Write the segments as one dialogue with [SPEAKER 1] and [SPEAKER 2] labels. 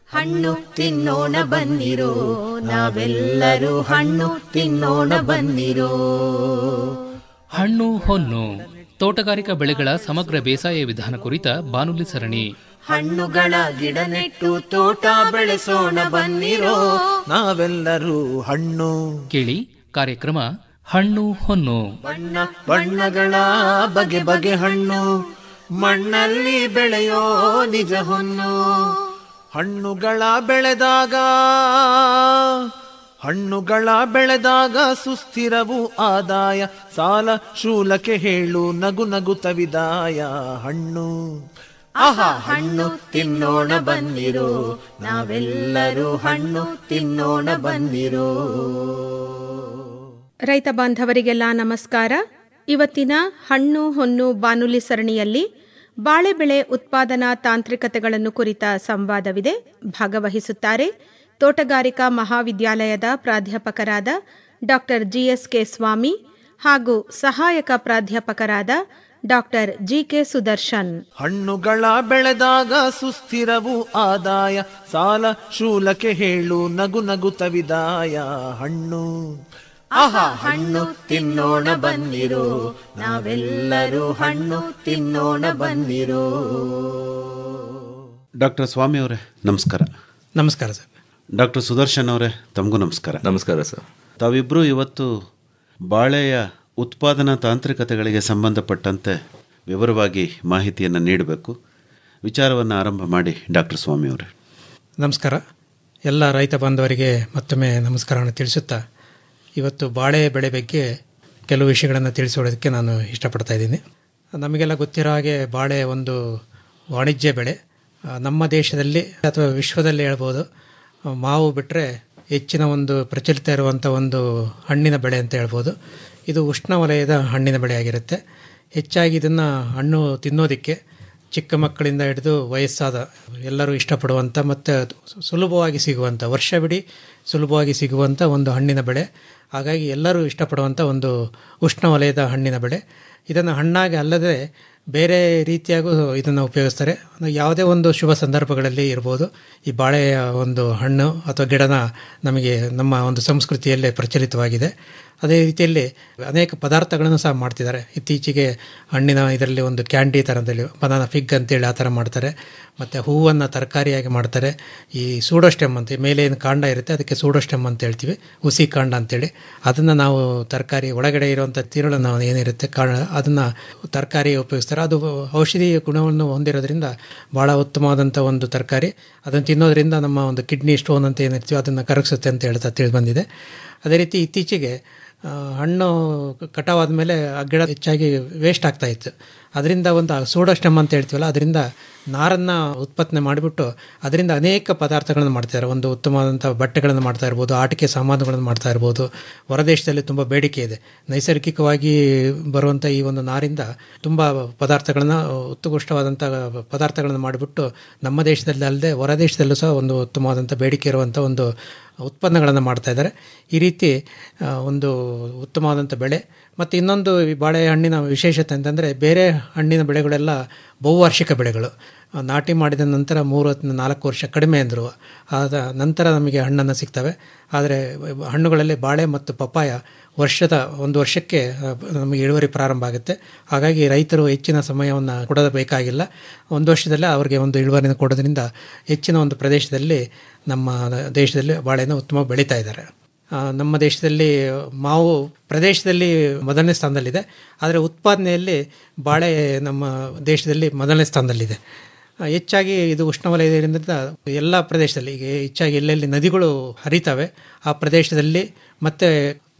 [SPEAKER 1] ಹಣ್ಣು ತಿನ್ನೋಣ ಬನ್ನಿರೋ, ನಾವೆಲ್ಲರೂ ಹಣ್ಣು ತಿನ್ನೋಣ ಬನ್ನಿರೋ.
[SPEAKER 2] ಹಣ್ಣು ಹೊನ್ನು ತೋಟಗಾರಿಕಾ ಬೆಳೆಗಳ ಸಮಗ್ರ ಬೇಸಾಯ ವಿಧಾನ ಕುರಿತ ಬಾನುಲಿ ಸರಣಿ.
[SPEAKER 1] ಹಣ್ಣುಗಳ ಗಿಡ ನೆಟ್ಟು ತೋಟ ಬೆಳೆಸೋಣ ಬನ್ನಿರೋ,
[SPEAKER 3] ನಾವೆಲ್ಲರೂ ಹಣ್ಣು.
[SPEAKER 2] ಕೇಳಿ ಕಾರ್ಯಕ್ರಮ ಹಣ್ಣು ಹೊನ್ನು.
[SPEAKER 1] ಬಣ್ಣ ಬಣ್ಣಗಳ ಬಗೆ ಬಗೆ ಹಣ್ಣು, ಮಣ್ಣಲ್ಲಿ ಬೆಳೆಯೋ ನಿಜ ಹೊನ್ನು.
[SPEAKER 3] ಹಣ್ಣುಗಳ ಬೆಳೆದಾಗ ಸುಸ್ಥಿರವು ಆದಾಯ, ಸಾಲ ಶೂಲಕ್ಕೆ ಹೇಳು ನಗು ನಗುತ್ತ ವಿದಾಯ. ಹಣ್ಣು
[SPEAKER 1] ಆಹಾ ಹಣ್ಣು ತಿನ್ನೋಣ ಬನ್ನಿರೋ, ನಾವೆಲ್ಲರೂ ಹಣ್ಣು ತಿನ್ನೋಣ ಬನ್ನಿರೋ.
[SPEAKER 4] ರೈತ ಬಾಂಧವರಿಗೆಲ್ಲ ನಮಸ್ಕಾರ. ಇವತ್ತಿನ ಹಣ್ಣು ಹೊನ್ನು ಬಾನುಲಿ ಸರಣಿಯಲ್ಲಿ ಬಾಳೆ ಬೆಳೆ ಉತ್ಪಾದನಾ ತಾಂತ್ರಿಕತೆಗಳನ್ನು ಕುರಿತ ಸಂವಾದವಿದೆ. ಭಾಗವಹಿಸುತ್ತಾರೆ ತೋಟಗಾರಿಕಾ ಮಹಾವಿದ್ಯಾಲಯದ ಪ್ರಾಧ್ಯಾಪಕರಾದ ಡಾಕ್ಟರ್ ಜಿಎಸ್ಕೆ ಸ್ವಾಮಿ ಹಾಗೂ ಸಹಾಯಕ ಪ್ರಾಧ್ಯಾಪಕರಾದ ಡಾಕ್ಟರ್ ಜಿಕೆ ಸುದರ್ಶನ್.
[SPEAKER 3] ಹಣ್ಣುಗಳ ಬೆಳೆದಾಗ ಸುಸ್ಥಿರವು ಆದಾಯ, ಸಾಲ ಶೂಲಕ್ಕೆ ಹೇಳು ನಗು ನಗುತ್ತ ವಿದಾಯ. ಹಣ್ಣು
[SPEAKER 1] ಆಹಾ ಹಣ್ಣು ತಿನ್ನೋಣ ಬನ್ನಿರೋ, ನಾವೆಲ್ಲರೂ ಹಣ್ಣು ತಿನ್ನೋಣ ಬನ್ನಿರೋ.
[SPEAKER 5] ಡಾಕ್ಟರ್ ಸ್ವಾಮಿ ಅವರೇ ನಮಸ್ಕಾರ.
[SPEAKER 6] ನಮಸ್ಕಾರ ಸರ್.
[SPEAKER 5] ಡಾಕ್ಟರ್ ಸುದರ್ಶನ್ ಅವರೇ ತಮಗೂ ನಮಸ್ಕಾರ.
[SPEAKER 7] ನಮಸ್ಕಾರ ಸರ್.
[SPEAKER 5] ತಾವಿಬ್ಬರು ಇವತ್ತು ಬಾಳೆಯ ಉತ್ಪಾದನಾ ತಾಂತ್ರಿಕತೆಗಳಿಗೆ ಸಂಬಂಧಪಟ್ಟಂತೆ ವಿವರವಾಗಿ ಮಾಹಿತಿಯನ್ನು ನೀಡಬೇಕು. ವಿಚಾರವನ್ನು ಆರಂಭ ಮಾಡಿ ಡಾಕ್ಟರ್ ಸ್ವಾಮಿ ಅವರೇ.
[SPEAKER 6] ನಮಸ್ಕಾರ. ಎಲ್ಲ ರೈತ ಬಾಂಧವರಿಗೆ ಮತ್ತೊಮ್ಮೆ ನಮಸ್ಕಾರವನ್ನು ತಿಳಿಸುತ್ತಾ ಇವತ್ತು ಬಾಳೆ ಬೆಳೆ ಬಗ್ಗೆ ಕೆಲವು ವಿಷಯಗಳನ್ನು ತಿಳಿಸೋದಕ್ಕೆ ನಾನು ಇಷ್ಟಪಡ್ತಾ ಇದ್ದೀನಿ. ನಮಗೆಲ್ಲ ಗೊತ್ತಿರೋ ಹಾಗೆ ಬಾಳೆ ಒಂದು ವಾಣಿಜ್ಯ ಬೆಳೆ. ನಮ್ಮ ದೇಶದಲ್ಲಿ ಅಥವಾ ವಿಶ್ವದಲ್ಲಿ ಹೇಳ್ಬೋದು, ಮಾವು ಬಿಟ್ಟರೆ ಹೆಚ್ಚಿನ ಒಂದು ಪ್ರಚಲಿತ ಇರುವಂಥ ಒಂದು ಹಣ್ಣಿನ ಬೆಳೆ ಅಂತ ಹೇಳ್ಬೋದು. ಇದು ಉಷ್ಣವಲಯದ ಹಣ್ಣಿನ ಬೆಳೆಯಾಗಿರುತ್ತೆ. ಹೆಚ್ಚಾಗಿ ಇದನ್ನು ಹಣ್ಣು ತಿನ್ನೋದಕ್ಕೆ ಚಿಕ್ಕ ಮಕ್ಕಳಿಂದ ಹಿಡಿದು ವಯಸ್ಸಾದ ಎಲ್ಲರೂ ಇಷ್ಟಪಡುವಂಥ ಮತ್ತು ಸುಲಭವಾಗಿ ಸಿಗುವಂಥ, ವರ್ಷವಿಡೀ ಸುಲಭವಾಗಿ ಸಿಗುವಂಥ ಒಂದು ಹಣ್ಣಿನ ಬೆಳೆ. ಹಾಗಾಗಿ ಎಲ್ಲರೂ ಇಷ್ಟಪಡುವಂಥ ಒಂದು ಉಷ್ಣವಲಯದ ಹಣ್ಣಿನ ಬೆಳೆ. ಇದನ್ನು ಹಣ್ಣಾಗಿ ಅಲ್ಲದೆ ಬೇರೆ ರೀತಿಯಾಗೂ ಇದನ್ನು ಉಪಯೋಗಿಸ್ತಾರೆ. ಯಾವುದೇ ಒಂದು ಶುಭ ಸಂದರ್ಭಗಳಲ್ಲಿ ಇರ್ಬೋದು, ಈ ಬಾಳೆಯ ಒಂದು ಹಣ್ಣು ಅಥವಾ ಗಿಡನ ನಮಗೆ ನಮ್ಮ ಒಂದು ಸಂಸ್ಕೃತಿಯಲ್ಲೇ ಪ್ರಚಲಿತವಾಗಿದೆ. ಅದೇ ರೀತಿಯಲ್ಲಿ ಅನೇಕ ಪದಾರ್ಥಗಳನ್ನು ಸಹ ಮಾಡ್ತಿದ್ದಾರೆ. ಇತ್ತೀಚೆಗೆ ಹಣ್ಣಿನ ಇದರಲ್ಲಿ ಒಂದು ಕ್ಯಾಂಡಿ ಥರದಲ್ಲಿ ಬನಾನಾ ಫಿಗ್ ಅಂತೇಳಿ ಆ ಥರ ಮಾಡ್ತಾರೆ. ಮತ್ತು ಹೂವನ್ನು ತರಕಾರಿಯಾಗಿ ಮಾಡ್ತಾರೆ. ಈ ಸೂಡೋಸ್ಟೆಮ್ ಅಂತ ಮೇಲೆ ಏನು ಕಾಂಡ ಇರುತ್ತೆ ಅದಕ್ಕೆ ಸೂಡೋಸ್ಟೆಮ್ ಅಂತ ಹೇಳ್ತೀವಿ, ಹುಸಿ ಕಾಂಡ ಅಂತೇಳಿ. ಅದನ್ನು ನಾವು ತರಕಾರಿ ಒಳಗಡೆ ಇರುವಂಥ ತಿರುಳನ್ನು ಏನಿರುತ್ತೆ ಕಾಂಡ ಅದನ್ನು ತರಕಾರಿ ಉಪಯೋಗಿಸ್ತಾರೆ. ಅದು ಔಷಧಿ ಗುಣವನ್ನು ಹೊಂದಿರೋದ್ರಿಂದ ಭಾಳ ಉತ್ತಮವಾದಂಥ ಒಂದು ತರಕಾರಿ. ಅದನ್ನು ತಿನ್ನೋದ್ರಿಂದ ನಮ್ಮ ಒಂದು ಕಿಡ್ನಿ ಸ್ಟೋನ್ ಅಂತ ಏನಿರ್ತೀವಿ ಅದನ್ನು ಕರಗಿಸುತ್ತೆ ಅಂತ ಹೇಳ್ತಾ ತಿಳಿದು ಬಂದಿದೆ. ಅದೇ ರೀತಿ ಇತ್ತೀಚೆಗೆ ಹಣ್ಣು ಕಟಾವಾದ ಮೇಲೆ ಆ ಗಿಡ ಹೆಚ್ಚಾಗಿ ವೇಸ್ಟ್ ಆಗ್ತಾಯಿತ್ತು. ಅದರಿಂದ ಒಂದು ಸೋಡೋಸ್ಟೆಮ್ ಅಂತ ಹೇಳ್ತೀವಲ್ಲ, ಅದರಿಂದ ನಾರನ್ನು ಉತ್ಪತ್ತಿ ಮಾಡಿಬಿಟ್ಟು ಅದರಿಂದ ಅನೇಕ ಪದಾರ್ಥಗಳನ್ನು ಮಾಡ್ತಾರೆ. ಒಂದು ಉತ್ತಮವಾದಂಥ ಬಟ್ಟೆಗಳನ್ನು ಮಾಡ್ತಾ ಇರ್ಬೋದು, ಆಟಿಕೆ ಸಾಮಾನುಗಳನ್ನು ಮಾಡ್ತಾ ಇರ್ಬೋದು. ಹೊರದೇಶದಲ್ಲಿ ತುಂಬ ಬೇಡಿಕೆ ಇದೆ. ನೈಸರ್ಗಿಕವಾಗಿ ಬರುವಂಥ ಈ ಒಂದು ನಾರಿಂದ ತುಂಬ ಪದಾರ್ಥಗಳನ್ನು ಉತ್ಕೃಷ್ಟವಾದಂಥ ಪದಾರ್ಥಗಳನ್ನು ಮಾಡಿಬಿಟ್ಟು ನಮ್ಮ ದೇಶದಲ್ಲಿ ಅಲ್ಲದೆ ಹೊರ ದೇಶದಲ್ಲೂ ಸಹ ಒಂದು ಉತ್ತಮವಾದಂಥ ಬೇಡಿಕೆ ಇರುವಂಥ ಒಂದು ಉತ್ಪನ್ನಗಳನ್ನು ಮಾಡ್ತಾಯಿದ್ದಾರೆ. ಈ ರೀತಿ ಒಂದು ಉತ್ತಮವಾದಂಥ ಬೆಳೆ. ಮತ್ತು ಇನ್ನೊಂದು ಈ ಬಾಳೆಹಣ್ಣಿನ ವಿಶೇಷತೆ ಅಂತಂದರೆ, ಬೇರೆ ಹಣ್ಣಿನ ಬೆಳೆಗಳೆಲ್ಲ ಬಹುವಾರ್ಷಿಕ ಬೆಳೆಗಳು. ನಾಟಿ ಮಾಡಿದ ನಂತರ 3-4 ವರ್ಷ ಕಡಿಮೆ ಅಂದರು, ಆದ ನಂತರ ನಮಗೆ ಹಣ್ಣನ್ನು ಸಿಗ್ತವೆ. ಆದರೆ ಹಣ್ಣುಗಳಲ್ಲಿ ಬಾಳೆ ಮತ್ತು ಪಪ್ಪಾಯ ಒಂದು ವರ್ಷಕ್ಕೆ ನಮಗೆ ಇಳುವರಿ ಪ್ರಾರಂಭ ಆಗುತ್ತೆ. ಹಾಗಾಗಿ ರೈತರು ಹೆಚ್ಚಿನ ಸಮಯವನ್ನು ಕೊಡಬೇಕಾಗಿಲ್ಲ. ಒಂದು ವರ್ಷದಲ್ಲೇ ಅವರಿಗೆ ಒಂದು ಇಳುವರಿನ ಕೊಡೋದ್ರಿಂದ ಹೆಚ್ಚಿನ ಒಂದು ಪ್ರದೇಶದಲ್ಲಿ ನಮ್ಮ ದೇಶದಲ್ಲಿ ಬಾಳೆಯನ್ನು ಉತ್ತಮ ಬೆಳೀತಾ ಇದ್ದಾರೆ. ನಮ್ಮ ದೇಶದಲ್ಲಿ ಮಾವು ಪ್ರದೇಶದಲ್ಲಿ ಮೊದಲನೇ ಸ್ಥಾನದಲ್ಲಿದೆ, ಆದರೆ ಉತ್ಪಾದನೆಯಲ್ಲಿ ಬಾಳೆ ನಮ್ಮ ದೇಶದಲ್ಲಿ ಮೊದಲನೇ ಸ್ಥಾನದಲ್ಲಿದೆ. ಹೆಚ್ಚಾಗಿ ಇದು ಉಷ್ಣವಲಯದಿಂದ ಎಲ್ಲ ಪ್ರದೇಶದಲ್ಲಿ ಈಗ ಹೆಚ್ಚಾಗಿ ಎಲ್ಲೆಲ್ಲಿ ನದಿಗಳು ಹರಿತವೆ ಆ ಪ್ರದೇಶದಲ್ಲಿ ಮತ್ತು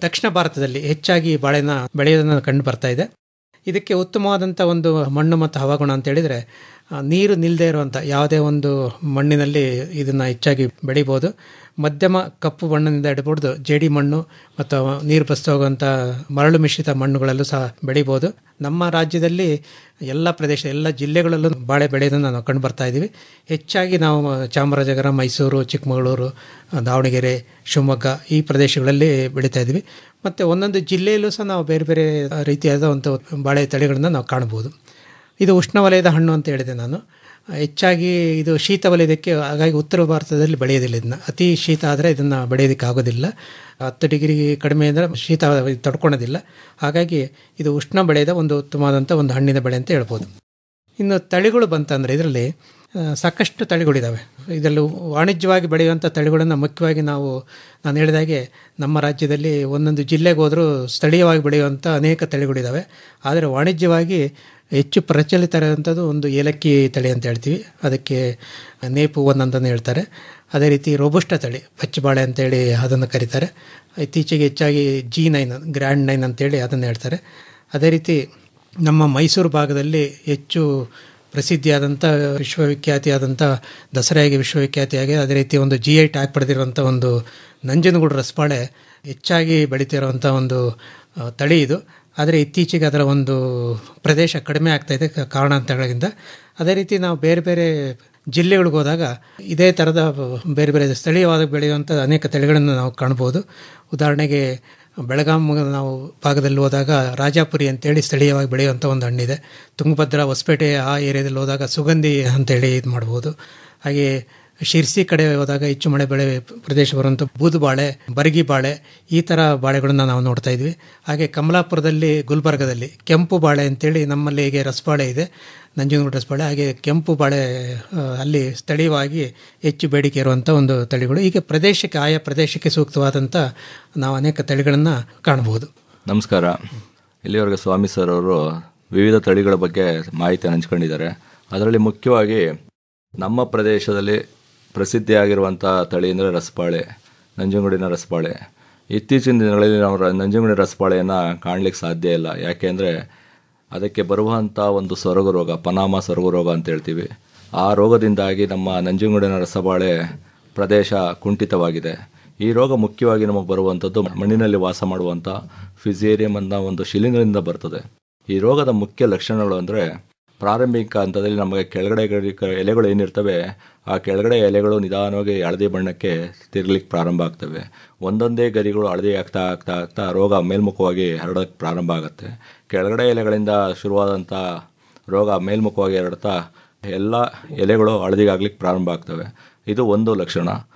[SPEAKER 6] ದಕ್ಷಿಣ ಭಾರತದಲ್ಲಿ ಹೆಚ್ಚಾಗಿ ಬಾಳೆನ ಬೆಳೆಯೋದನ್ನು ಕಂಡು ಬರ್ತಾ ಇದೆ. ಇದಕ್ಕೆ ಉತ್ತಮವಾದಂಥ ಒಂದು ಮಣ್ಣು ಮತ್ತು ಹವಾಗುಣ ಅಂತ ಹೇಳಿದರೆ, ನೀರು ನಿಲ್ಲದೆ ಇರುವಂಥ ಯಾವುದೇ ಒಂದು ಮಣ್ಣಿನಲ್ಲಿ ಇದನ್ನು ಹೆಚ್ಚಾಗಿ ಬೆಳಿಬೋದು. ಮಧ್ಯಮ ಕಪ್ಪು ಮಣ್ಣಿನಿಂದ ಹಿಡಿದು ಜೇಡಿ ಮಣ್ಣು ಮತ್ತು ನೀರು ಬಸ್ತು ಹೋಗುವಂಥ ಮರಳು ಮಿಶ್ರಿತ ಮಣ್ಣುಗಳಲ್ಲೂ ಸಹ ಬೆಳಿಬೋದು. ನಮ್ಮ ರಾಜ್ಯದಲ್ಲಿ ಎಲ್ಲ ಪ್ರದೇಶ ಎಲ್ಲ ಜಿಲ್ಲೆಗಳಲ್ಲೂ ಬಾಳೆ ಬೆಳೆಯೋದನ್ನು ನಾವು ಕಂಡು ಬರ್ತಾ ಇದ್ದೀವಿ. ಹೆಚ್ಚಾಗಿ ನಾವು ಚಾಮರಾಜನಗರ, ಮೈಸೂರು, ಚಿಕ್ಕಮಗಳೂರು, ದಾವಣಗೆರೆ, ಶಿವಮೊಗ್ಗ ಈ ಪ್ರದೇಶಗಳಲ್ಲಿ ಬೆಳೀತಾ ಇದ್ದೀವಿ. ಮತ್ತು ಒಂದೊಂದು ಜಿಲ್ಲೆಯಲ್ಲೂ ಸಹ ನಾವು ಬೇರೆ ಬೇರೆ ರೀತಿಯಾದ ಒಂದು ಬಾಳೆ ತಳಿಗಳನ್ನು ನಾವು ಕಾಣ್ಬೋದು. ಇದು ಉಷ್ಣವಲಯದ ಹಣ್ಣು ಅಂತ ಹೇಳಿದೆ ನಾನು. ಹೆಚ್ಚಾಗಿ ಇದು ಶೀತ ವಲಯದಕ್ಕೆ, ಹಾಗಾಗಿ ಉತ್ತರ ಭಾರತದಲ್ಲಿ ಬೆಳೆಯೋದಿಲ್ಲ. ಇದನ್ನು ಅತಿ ಶೀತ ಆದರೆ ಇದನ್ನು ಬೆಳೆಯೋದಕ್ಕೆ ಆಗೋದಿಲ್ಲ. 10 ಡಿಗ್ರಿ ಕಡಿಮೆ ಅಂದರೆ ಶೀತ ತಡ್ಕೊಳೋದಿಲ್ಲ. ಹಾಗಾಗಿ ಇದು ಉಷ್ಣ ಬೆಳೆಯದ ಒಂದು ಉತ್ತಮವಾದಂಥ ಒಂದು ಹಣ್ಣಿನ ಬೆಳೆ ಅಂತ ಹೇಳ್ಬೋದು. ಇನ್ನು ತಳಿಗಳು ಬಂತಂದರೆ ಇದರಲ್ಲಿ ಸಾಕಷ್ಟು ತಳಿಗಳಿದ್ದಾವೆ. ಇದರಲ್ಲಿ ವಾಣಿಜ್ಯವಾಗಿ ಬೆಳೆಯುವಂಥ ತಳಿಗಳನ್ನು ಮುಖ್ಯವಾಗಿ ನಾನು ಹೇಳಿದಾಗೆ ನಮ್ಮ ರಾಜ್ಯದಲ್ಲಿ ಒಂದೊಂದು ಜಿಲ್ಲೆಗೆ ಹೋದರೂ ಸ್ಥಳೀಯವಾಗಿ ಬೆಳೆಯುವಂಥ ಅನೇಕ ತಳಿಗಳಿದ್ದಾವೆ. ಆದರೆ ವಾಣಿಜ್ಯವಾಗಿ ಹೆಚ್ಚು ಪ್ರಚಲಿತ ಇರುವಂಥದ್ದು ಒಂದು ಏಲಕ್ಕಿ ತಳಿ ಅಂತ ಹೇಳ್ತೀವಿ, ಅದಕ್ಕೆ ನೇಪು ಒನ್ ಅಂತಲೇ ಹೇಳ್ತಾರೆ. ಅದೇ ರೀತಿ ರೋಬಸ್ಟ ತಳಿ, ಪಚ್ಚಬಾಳೆ ಅಂತೇಳಿ ಅದನ್ನು ಕರೀತಾರೆ. ಇತ್ತೀಚೆಗೆ ಹೆಚ್ಚಾಗಿ G9 ಗ್ರ್ಯಾಂಡ್ 9 ಅಂತೇಳಿ ಅದನ್ನು ಹೇಳ್ತಾರೆ. ಅದೇ ರೀತಿ ನಮ್ಮ ಮೈಸೂರು ಭಾಗದಲ್ಲಿ ಹೆಚ್ಚು ಪ್ರಸಿದ್ಧಿಯಾದಂಥ ವಿಶ್ವವಿಖ್ಯಾತಿಯಾದಂಥ ದಸರಾಗೆ ವಿಶ್ವವಿಖ್ಯಾತಿಯಾಗಿ, ಅದೇ ರೀತಿ ಒಂದು GI ಟ್ಯಾಗ್ ಪಡೆದಿರುವಂಥ ಒಂದು ನಂಜನಗೂಡು ರಸಬಾಳೆ ಹೆಚ್ಚಾಗಿ ಬೆಳೀತಿರುವಂಥ ಒಂದು ತಳಿ ಇದು. ಆದರೆ ಇತ್ತೀಚೆಗೆ ಅದರ ಒಂದು ಪ್ರದೇಶ ಕಡಿಮೆ ಆಗ್ತಾಯಿದೆ ಕಾರಣಾಂತರಗಳಿಂದ. ಅದೇ ರೀತಿ ನಾವು ಬೇರೆ ಬೇರೆ ಜಿಲ್ಲೆಗಳಿಗೆ ಹೋದಾಗ ಇದೇ ಥರದ ಬೇರೆ ಬೇರೆ ಸ್ಥಳೀಯವಾಗಿ ಬೆಳೆಯುವಂಥ ಅನೇಕ ತಳಿಗಳನ್ನು ನಾವು ಕಾಣ್ಬೋದು. ಉದಾಹರಣೆಗೆ ಬೆಳಗಾಂ ನಾವು ಭಾಗದಲ್ಲಿ ಹೋದಾಗ ರಾಜಾಪುರಿ ಅಂತೇಳಿ ಸ್ಥಳೀಯವಾಗಿ ಬೆಳೆಯುವಂಥ ಒಂದು ಹಣ್ಣಿದೆ. ತುಂಗಭದ್ರಾ ಹೊಸಪೇಟೆ ಆ ಏರಿಯಾದಲ್ಲಿ ಹೋದಾಗ ಸುಗಂಧಿ ಅಂತೇಳಿ ಇದು ಮಾಡ್ಬೋದು. ಹಾಗೆ ಶಿರ್ಸಿ ಕಡೆ ಹೋದಾಗ ಹೆಚ್ಚು ಮಳೆ ಬೆಳೆ ಪ್ರದೇಶ ಬರುವಂಥ ಬೂದುಬಾಳೆ, ಬರಗಿ ಬಾಳೆ, ಈ ಥರ ಬಾಳೆಗಳನ್ನು ನಾವು ನೋಡ್ತಾ ಇದ್ವಿ. ಹಾಗೆ ಕಮಲಾಪುರದಲ್ಲಿ, ಗುಲ್ಬರ್ಗದಲ್ಲಿ ಕೆಂಪು ಬಾಳೆ ಅಂತೇಳಿ ನಮ್ಮಲ್ಲಿ ಹೀಗೆ ರಸಬಾಳೆ ಇದೆ, ನಂಜನಗೂಡು ರಸಬಾಳೆ. ಹಾಗೆ ಕೆಂಪು ಬಾಳೆ ಅಲ್ಲಿ ಸ್ಥಳೀಯವಾಗಿ ಹೆಚ್ಚು ಬೇಡಿಕೆ ಇರುವಂಥ ಒಂದು ತಳಿಗಳು. ಹೀಗೆ ಪ್ರದೇಶಕ್ಕೆ, ಆಯಾ ಪ್ರದೇಶಕ್ಕೆ ಸೂಕ್ತವಾದಂಥ ನಾವು ಅನೇಕ ತಳಿಗಳನ್ನು ಕಾಣಬಹುದು.
[SPEAKER 7] ನಮಸ್ಕಾರ. ಇಲ್ಲಿವರೆಗೆ ಸ್ವಾಮಿ ಸರ್ ಅವರು ವಿವಿಧ ತಳಿಗಳ ಬಗ್ಗೆ ಮಾಹಿತಿಯನ್ನು ಹಂಚ್ಕೊಂಡಿದ್ದಾರೆ. ಅದರಲ್ಲಿ ಮುಖ್ಯವಾಗಿ ನಮ್ಮ ಪ್ರದೇಶದಲ್ಲಿ ಪ್ರಸಿದ್ಧಿಯಾಗಿರುವಂಥ ತಳಿ ಅಂದರೆ ರಸಬಾಳೆ, ನಂಜನಗೂಡಿನ ರಸಬಾಳೆ. ಇತ್ತೀಚಿನ ದಿನಗಳಲ್ಲಿ ನಾವು ನಂಜನಗೂಡಿನ ರಸಬಾಳೆಯನ್ನು ಕಾಣಲಿಕ್ಕೆ ಸಾಧ್ಯ ಇಲ್ಲ. ಯಾಕೆಂದರೆ ಅದಕ್ಕೆ ಬರುವಂಥ ಒಂದು ಸೊರಗು ರೋಗ, ಪನಾಮ ಸೊರಗು ರೋಗ ಅಂತ ಹೇಳ್ತೀವಿ. ಆ ರೋಗದಿಂದಾಗಿ ನಮ್ಮ ನಂಜನಗೂಡಿನ ರಸಬಾಳೆ ಪ್ರದೇಶ ಕುಂಠಿತವಾಗಿದೆ. ಈ ರೋಗ ಮುಖ್ಯವಾಗಿ ನಮಗೆ ಬರುವಂಥದ್ದು ಮಣ್ಣಿನಲ್ಲಿ ವಾಸ ಮಾಡುವಂಥ ಫಿಸೇರಿಯಂ ಅನ್ನೋ ಒಂದು ಶಿಲೀಂಧ್ರದಿಂದ ಬರ್ತದೆ. ಈ ರೋಗದ ಮುಖ್ಯ ಲಕ್ಷಣಗಳು ಅಂದರೆ ಪ್ರಾರಂಭಿಕ ಹಂತದಲ್ಲಿ ನಮಗೆ ಕೆಳಗಡೆ ಎಲೆಗಳು ಏನಿರ್ತವೆ, ಆ ಕೆಳಗಡೆ ಎಲೆಗಳು ನಿಧಾನವಾಗಿ ಹಳದಿ ಬಣ್ಣಕ್ಕೆ ತಿರುಗಲಿಕ್ಕೆ ಪ್ರಾರಂಭ ಆಗ್ತವೆ. ಒಂದೊಂದೇ ಗರಿಗಳು ಹಳದಿ ಆಗ್ತಾ ಆಗ್ತಾ ಆಗ್ತಾ ರೋಗ ಮೇಲ್ಮುಖವಾಗಿ ಹರಡೋಕ್ಕೆ ಪ್ರಾರಂಭ ಆಗುತ್ತೆ. ಕೆಳಗಡೆ ಎಲೆಗಳಿಂದ ಶುರುವಾದಂಥ ರೋಗ ಮೇಲ್ಮುಖವಾಗಿ ಹರಡ್ತಾ ಎಲ್ಲ ಎಲೆಗಳು ಹಳದಿಗಾಗ್ಲಿಕ್ಕೆ ಪ್ರಾರಂಭ ಆಗ್ತವೆ. ಇದು ಒಂದು ಲಕ್ಷಣ.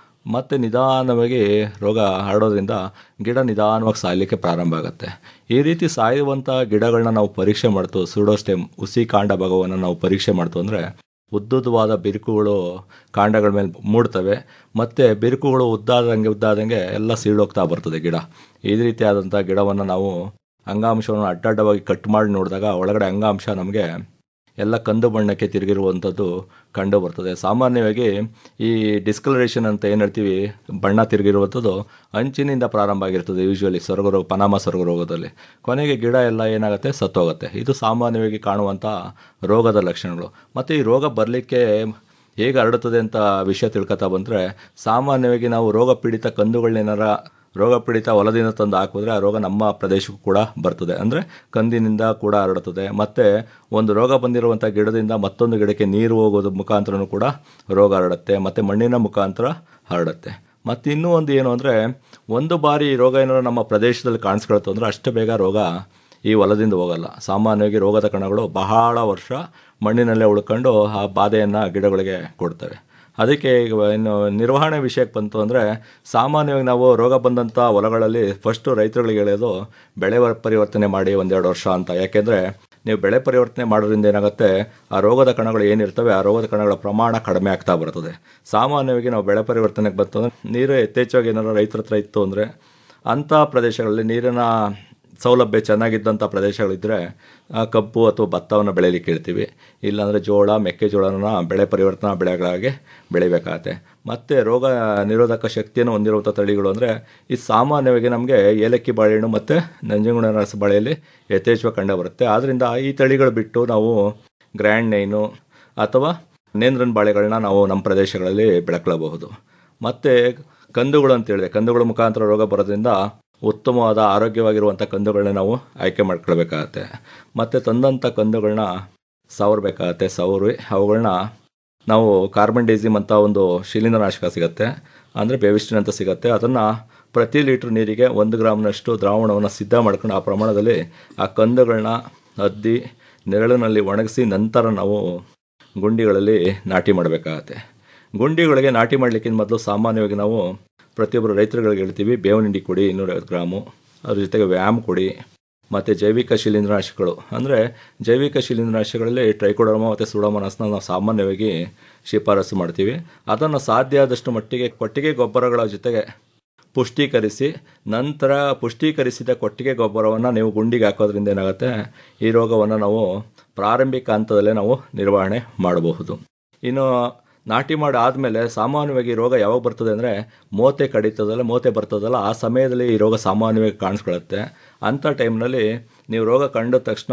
[SPEAKER 7] ಮತ್ತು ನಿಧಾನವಾಗಿ ರೋಗ ಹರಡೋದ್ರಿಂದ ಗಿಡ ನಿಧಾನವಾಗಿ ಸಾಯಲಿಕ್ಕೆ ಪ್ರಾರಂಭ ಆಗುತ್ತೆ. ಈ ರೀತಿ ಸಾಯುವಂಥ ಗಿಡಗಳನ್ನ ನಾವು ಪರೀಕ್ಷೆ ಮಾಡ್ತು, ಸೂಡೋಸ್ಟೆಮ್ ಹುಸಿ ಕಾಂಡ ಭಾಗವನ್ನು ನಾವು ಪರೀಕ್ಷೆ ಮಾಡ್ತು ಅಂದರೆ ಉದ್ದುದ್ದವಾದ ಬಿರುಕುಗಳು ಕಾಂಡಗಳ ಮೇಲೆ ಮೂಡ್ತವೆ. ಮತ್ತು ಬಿರುಕುಗಳು ಉದ್ದಾದಂಗೆ ಎಲ್ಲ ಸೀಳೋಗ್ತಾ ಬರ್ತದೆ ಗಿಡ. ಈ ರೀತಿಯಾದಂಥ ಗಿಡವನ್ನು ನಾವು ಅಂಗಾಂಶವನ್ನು ಅಡ್ಡಡ್ಡವಾಗಿ ಕಟ್ ಮಾಡಿ ನೋಡಿದಾಗ ಒಳಗಡೆ ಅಂಗಾಂಶ ನಮಗೆ ಎಲ್ಲ ಕಂದು ಬಣ್ಣಕ್ಕೆ ತಿರುಗಿರುವಂಥದ್ದು ಕಂಡು ಬರ್ತದೆ. ಸಾಮಾನ್ಯವಾಗಿ ಈ ಡಿಸ್ಕಲರೇಷನ್ ಅಂತ ಏನು ಹೇಳ್ತೀವಿ, ಬಣ್ಣ ತಿರುಗಿರುವಂಥದ್ದು ಅಂಚಿನಿಂದ ಪ್ರಾರಂಭ ಆಗಿರ್ತದೆ. ಯೂಶ್ವಲಿ ಸೊರಗು ರೋಗ, ಪನಾಮ ಸೊರಗು ರೋಗದಲ್ಲಿ ಕೊನೆಗೆ ಗಿಡ ಎಲ್ಲ ಏನಾಗುತ್ತೆ, ಸತ್ತೋಗುತ್ತೆ. ಇದು ಸಾಮಾನ್ಯವಾಗಿ ಕಾಣುವಂಥ ರೋಗದ ಲಕ್ಷಣಗಳು. ಮತ್ತು ಈ ರೋಗ ಬರಲಿಕ್ಕೆ ಹೇಗೆ ಹರಡುತ್ತದೆ ಅಂತ ವಿಷಯ ತಿಳ್ಕೊತಾ ಬಂದರೆ, ಸಾಮಾನ್ಯವಾಗಿ ನಾವು ರೋಗ ಪೀಡಿತ ಕಂದುಗಳನ್ನೇನಾರ ರೋಗ ಪೀಡಿತ ಹೊಲದಿಂದ ತಂದು ಹಾಕಿದ್ರೆ ಆ ರೋಗ ನಮ್ಮ ಪ್ರದೇಶಕ್ಕೂ ಕೂಡ ಬರ್ತದೆ. ಅಂದರೆ ಕಂದಿನಿಂದ ಕೂಡ ಹರಡುತ್ತದೆ. ಮತ್ತು ಒಂದು ರೋಗ ಬಂದಿರುವಂಥ ಗಿಡದಿಂದ ಮತ್ತೊಂದು ಗಿಡಕ್ಕೆ ನೀರು ಹೋಗೋದು ಮುಖಾಂತರನೂ ಕೂಡ ರೋಗ ಹರಡುತ್ತೆ. ಮತ್ತು ಮಣ್ಣಿನ ಮುಖಾಂತರ ಹರಡುತ್ತೆ. ಮತ್ತು ಇನ್ನೂ ಒಂದು ಏನು ಅಂದರೆ, ಒಂದು ಬಾರಿ ಈ ರೋಗ ಏನಾದ್ರು ನಮ್ಮ ಪ್ರದೇಶದಲ್ಲಿ ಕಾಣಿಸ್ಕೊಳ್ತು ಅಂದರೆ ಅಷ್ಟು ಬೇಗ ರೋಗ ಈ ಹೊಲದಿಂದ ಹೋಗಲ್ಲ. ಸಾಮಾನ್ಯವಾಗಿ ರೋಗದ ಕಣಗಳು ಬಹಳ ವರ್ಷ ಮಣ್ಣಿನಲ್ಲೇ ಉಳ್ಕೊಂಡು ಆ ಬಾಧೆಯನ್ನು ಗಿಡಗಳಿಗೆ ಕೊಡ್ತವೆ. ಅದಕ್ಕೆ ಈಗ ಇನ್ನು ನಿರ್ವಹಣೆ ವಿಷಯಕ್ಕೆ ಬಂತು ಅಂದರೆ, ಸಾಮಾನ್ಯವಾಗಿ ನಾವು ರೋಗ ಬಂದಂಥ ಹೊಲಗಳಲ್ಲಿ ಫಸ್ಟು ರೈತರುಗಳಿಗೆ ಹೇಳೋದು ಬೆಳೆ ಪರಿವರ್ತನೆ ಮಾಡಿ 1-2 ವರ್ಷ ಅಂತ. ಯಾಕೆಂದರೆ ನೀವು ಬೆಳೆ ಪರಿವರ್ತನೆ ಮಾಡೋದ್ರಿಂದ ಏನಾಗುತ್ತೆ, ಆ ರೋಗದ ಕಣಗಳು ಏನಿರ್ತವೆ ಆ ರೋಗದ ಕಣಗಳ ಪ್ರಮಾಣ ಕಡಿಮೆ ಆಗ್ತಾ ಬರ್ತದೆ. ಸಾಮಾನ್ಯವಾಗಿ ನಾವು ಬೆಳೆ ಪರಿವರ್ತನೆಗೆ ಬಂತು ಅಂದರೆ, ನೀರು ಯಥೇಚ್ಛವಾಗಿ ಏನಾರು ರೈತರ ಹತ್ರ ಇತ್ತು ಅಂದರೆ ಅಂಥ ಪ್ರದೇಶಗಳಲ್ಲಿ ನೀರಿನ ಸೌಲಭ್ಯ ಚೆನ್ನಾಗಿದ್ದಂಥ ಪ್ರದೇಶಗಳಿದ್ದರೆ ಕಬ್ಬು ಅಥವಾ ಭತ್ತವನ್ನು ಬೆಳೀಲಿಕ್ಕೆ ಹೇಳ್ತೀವಿ. ಇಲ್ಲಾಂದರೆ ಜೋಳ, ಮೆಕ್ಕೆಜೋಳನ ಬೆಳೆ ಪರಿವರ್ತನಾ ಬೆಳೆಗಳಾಗಿ ಬೆಳಿಬೇಕಾಗತ್ತೆ. ಮತ್ತು ರೋಗ ನಿರೋಧಕ ಶಕ್ತಿಯನ್ನು ಹೊಂದಿರುವಂಥ ತಳಿಗಳು ಅಂದರೆ ಈ ಸಾಮಾನ್ಯವಾಗಿ ನಮಗೆ ಏಲಕ್ಕಿ ಬಾಳೆಹಣ್ಣು ಮತ್ತು ನಂಜನಗೂಡಿನ ರಸಬಾಳೆಯಲ್ಲಿ ಯಥೇಚ್ಛವಾಗಿ ಕಂಡು ಬರುತ್ತೆ. ಆದ್ದರಿಂದ ಈ ತಳಿಗಳು ಬಿಟ್ಟು ನಾವು ಗ್ರ್ಯಾಂಡ್ 9 ಅಥವಾ ನೇಂದ್ರನ್ ಬಾಳೆಗಳನ್ನ ನಾವು ನಮ್ಮ ಪ್ರದೇಶಗಳಲ್ಲಿ ಬೆಳಕಬಹುದು. ಮತ್ತು ಕಂದುಗಳು ಅಂತೇಳಿದೆ, ಕಂದುಗಳ ಮುಖಾಂತರ ರೋಗ ಬರೋದ್ರಿಂದ ಉತ್ತಮವಾದ ಆರೋಗ್ಯವಾಗಿರುವಂಥ ಕಂದುಗಳನ್ನ ನಾವು ಆಯ್ಕೆ ಮಾಡ್ಕೊಳ್ಬೇಕಾಗತ್ತೆ. ಮತ್ತು ತಂದಂಥ ಕಂದುಗಳನ್ನ ಸವರಬೇಕಾಗತ್ತೆ. ಸವರಿ ಅವುಗಳನ್ನ ನಾವು ಕಾರ್ಬನ್ ಡೈಸಿಮ್ ಅಂತ ಒಂದು ಶಿಲೀಂಧ್ರನಾಶಕ ಸಿಗುತ್ತೆ, ಅಂದರೆ ಬೇವಿಸ್ಟಿನ್ ಅಂತ ಸಿಗುತ್ತೆ. ಅದನ್ನು ಪ್ರತಿ ಲೀಟ್ರ್ ನೀರಿಗೆ 1 ಗ್ರಾಮ್ನಷ್ಟು ದ್ರಾವಣವನ್ನು ಸಿದ್ಧ ಮಾಡ್ಕೊಂಡು ಆ ಪ್ರಮಾಣದಲ್ಲಿ ಆ ಕಂದುಗಳನ್ನ ಅದ್ದಿ ನೆರಳಿನಲ್ಲಿ ಒಣಗಿಸಿ ನಂತರ ನಾವು ಗುಂಡಿಗಳಲ್ಲಿ ನಾಟಿ ಮಾಡಬೇಕಾಗತ್ತೆ. ಗುಂಡಿಗಳಿಗೆ ನಾಟಿ ಮಾಡಲಿಕ್ಕಿಂತ ಮೊದಲು ಸಾಮಾನ್ಯವಾಗಿ ನಾವು ಪ್ರತಿಯೊಬ್ಬರು ರೈತರುಗಳಿಗೆ ಹೇಳ್ತೀವಿ, ಬೇವಿನ ಹಿಂಡಿ ಕೊಡಿ 250 ಗ್ರಾಮು, ಅದ್ರ ಜೊತೆಗೆ ವ್ಯಾಮ್ ಕೊಡಿ, ಮತ್ತು ಜೈವಿಕ ಶಿಲೀಂಧ್ರನಾಶಕಗಳು ಅಂದರೆ ಜೈವಿಕ ಶಿಲೀಂಧ್ರನಾಶಕಗಳಲ್ಲಿ ಟ್ರೈಕೋಡರ್ಮಾ ಮತ್ತು ಸುಡೋಮೋನಾಸ್ನ ನಾವು ಸಾಮಾನ್ಯವಾಗಿ ಶಿಫಾರಸು ಮಾಡ್ತೀವಿ. ಅದನ್ನು ಸಾಧ್ಯ ಆದಷ್ಟು ಮಟ್ಟಿಗೆ ಕೊಟ್ಟಿಗೆ ಗೊಬ್ಬರಗಳ ಜೊತೆಗೆ ಪುಷ್ಟೀಕರಿಸಿ, ನಂತರ ಪುಷ್ಟೀಕರಿಸಿದ ಕೊಟ್ಟಿಗೆ ಗೊಬ್ಬರವನ್ನು ನೀವು ಗುಂಡಿಗೆ ಹಾಕೋದ್ರಿಂದ ಏನಾಗುತ್ತೆ, ಈ ರೋಗವನ್ನು ನಾವು ಪ್ರಾರಂಭಿಕ ಹಂತದಲ್ಲೇ ನಾವು ನಿರ್ವಹಣೆ ಮಾಡಬಹುದು. ಇನ್ನು ನಾಟಿ ಮಾಡಿ ಆದಮೇಲೆ ಸಾಮಾನ್ಯವಾಗಿ ರೋಗ ಯಾವಾಗ ಬರ್ತದೆ ಅಂದರೆ ಮೋತೆ ಬರ್ತದಲ್ಲ ಆ ಸಮಯದಲ್ಲಿ ಈ ರೋಗ ಸಾಮಾನ್ಯವಾಗಿ ಕಾಣಿಸ್ಕೊಳ್ಳುತ್ತೆ. ಅಂಥ ಟೈಮ್ನಲ್ಲಿ ನೀವು ರೋಗ ಕಂಡ ತಕ್ಷಣ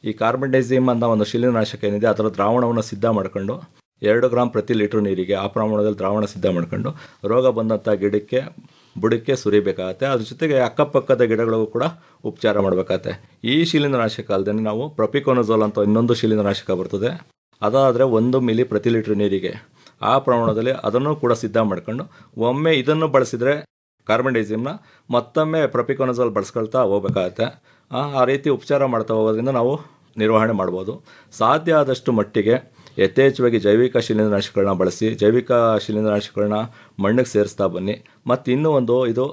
[SPEAKER 7] ಈ ಕಾರ್ಬನ್ಡೈಸಿಮ್ ಅನ್ನೋ ಒಂದು ಶಿಲೀಂಧ್ರನಾಶಕ ಏನಿದೆ ಅದರ ದ್ರಾವಣವನ್ನು ಸಿದ್ಧ ಮಾಡ್ಕೊಂಡು 2 ಗ್ರಾಮ್ ಪ್ರತಿ ಲೀಟ್ರ್ ನೀರಿಗೆ ಆ ಪ್ರಮಾಣದಲ್ಲಿ ದ್ರಾವಣ ಸಿದ್ಧ ಮಾಡ್ಕೊಂಡು ರೋಗ ಬಂದಂಥ ಬುಡಕ್ಕೆ ಸುರಿಬೇಕಾಗತ್ತೆ. ಅದ್ರ ಜೊತೆಗೆ ಅಕ್ಕಪಕ್ಕದ ಗಿಡಗಳಿಗೂ ಕೂಡ ಉಪಚಾರ ಮಾಡಬೇಕಾಗತ್ತೆ. ಈ ಶಿಲೀಂಧ್ರನಾಶಕ ಅಲ್ಲದೆ ನಾವು ಪ್ರೊಪಿಕೋನಜೋಲ್ ಅಂತ ಇನ್ನೊಂದು ಶಿಲೀಂಧ್ರನಾಶಕ ಬರ್ತದೆ, ಅದಾದರೆ 1 ಮಿಲಿ ಪ್ರತಿ ಲೀಟ್ರ್ ನೀರಿಗೆ ಆ ಪ್ರಮಾಣದಲ್ಲಿ ಅದನ್ನು ಕೂಡ ಸಿದ್ಧ ಮಾಡ್ಕೊಂಡು ಒಮ್ಮೆ ಇದನ್ನು ಬಳಸಿದರೆ ಕಾರ್ಬನ್ಡೈಸಿಮ್ನ ಮತ್ತೊಮ್ಮೆ ಪ್ರೊಪಿಕೋನಜೋಲ್ ಬಳಸ್ಕೊಳ್ತಾ ಹೋಗ್ಬೇಕಾಗತ್ತೆ. ಆ ರೀತಿ ಉಪಚಾರ ಮಾಡ್ತಾ ಹೋಗೋದ್ರಿಂದ ನಾವು ನಿರ್ವಹಣೆ ಮಾಡ್ಬೋದು. ಸಾಧ್ಯ ಆದಷ್ಟು ಮಟ್ಟಿಗೆ ಯಥೇಚ್ಛವಾಗಿ ಜೈವಿಕ ಶಿಲೀಂಧ್ರನಾಶಕಗಳನ್ನ ಬಳಸಿ, ಜೈವಿಕ ಶಿಲೀಂಧ್ರನಾಶಕಗಳನ್ನ ಮಣ್ಣಿಗೆ ಸೇರಿಸ್ತಾ ಬನ್ನಿ. ಮತ್ತು ಇನ್ನೂ ಒಂದು, ಇದು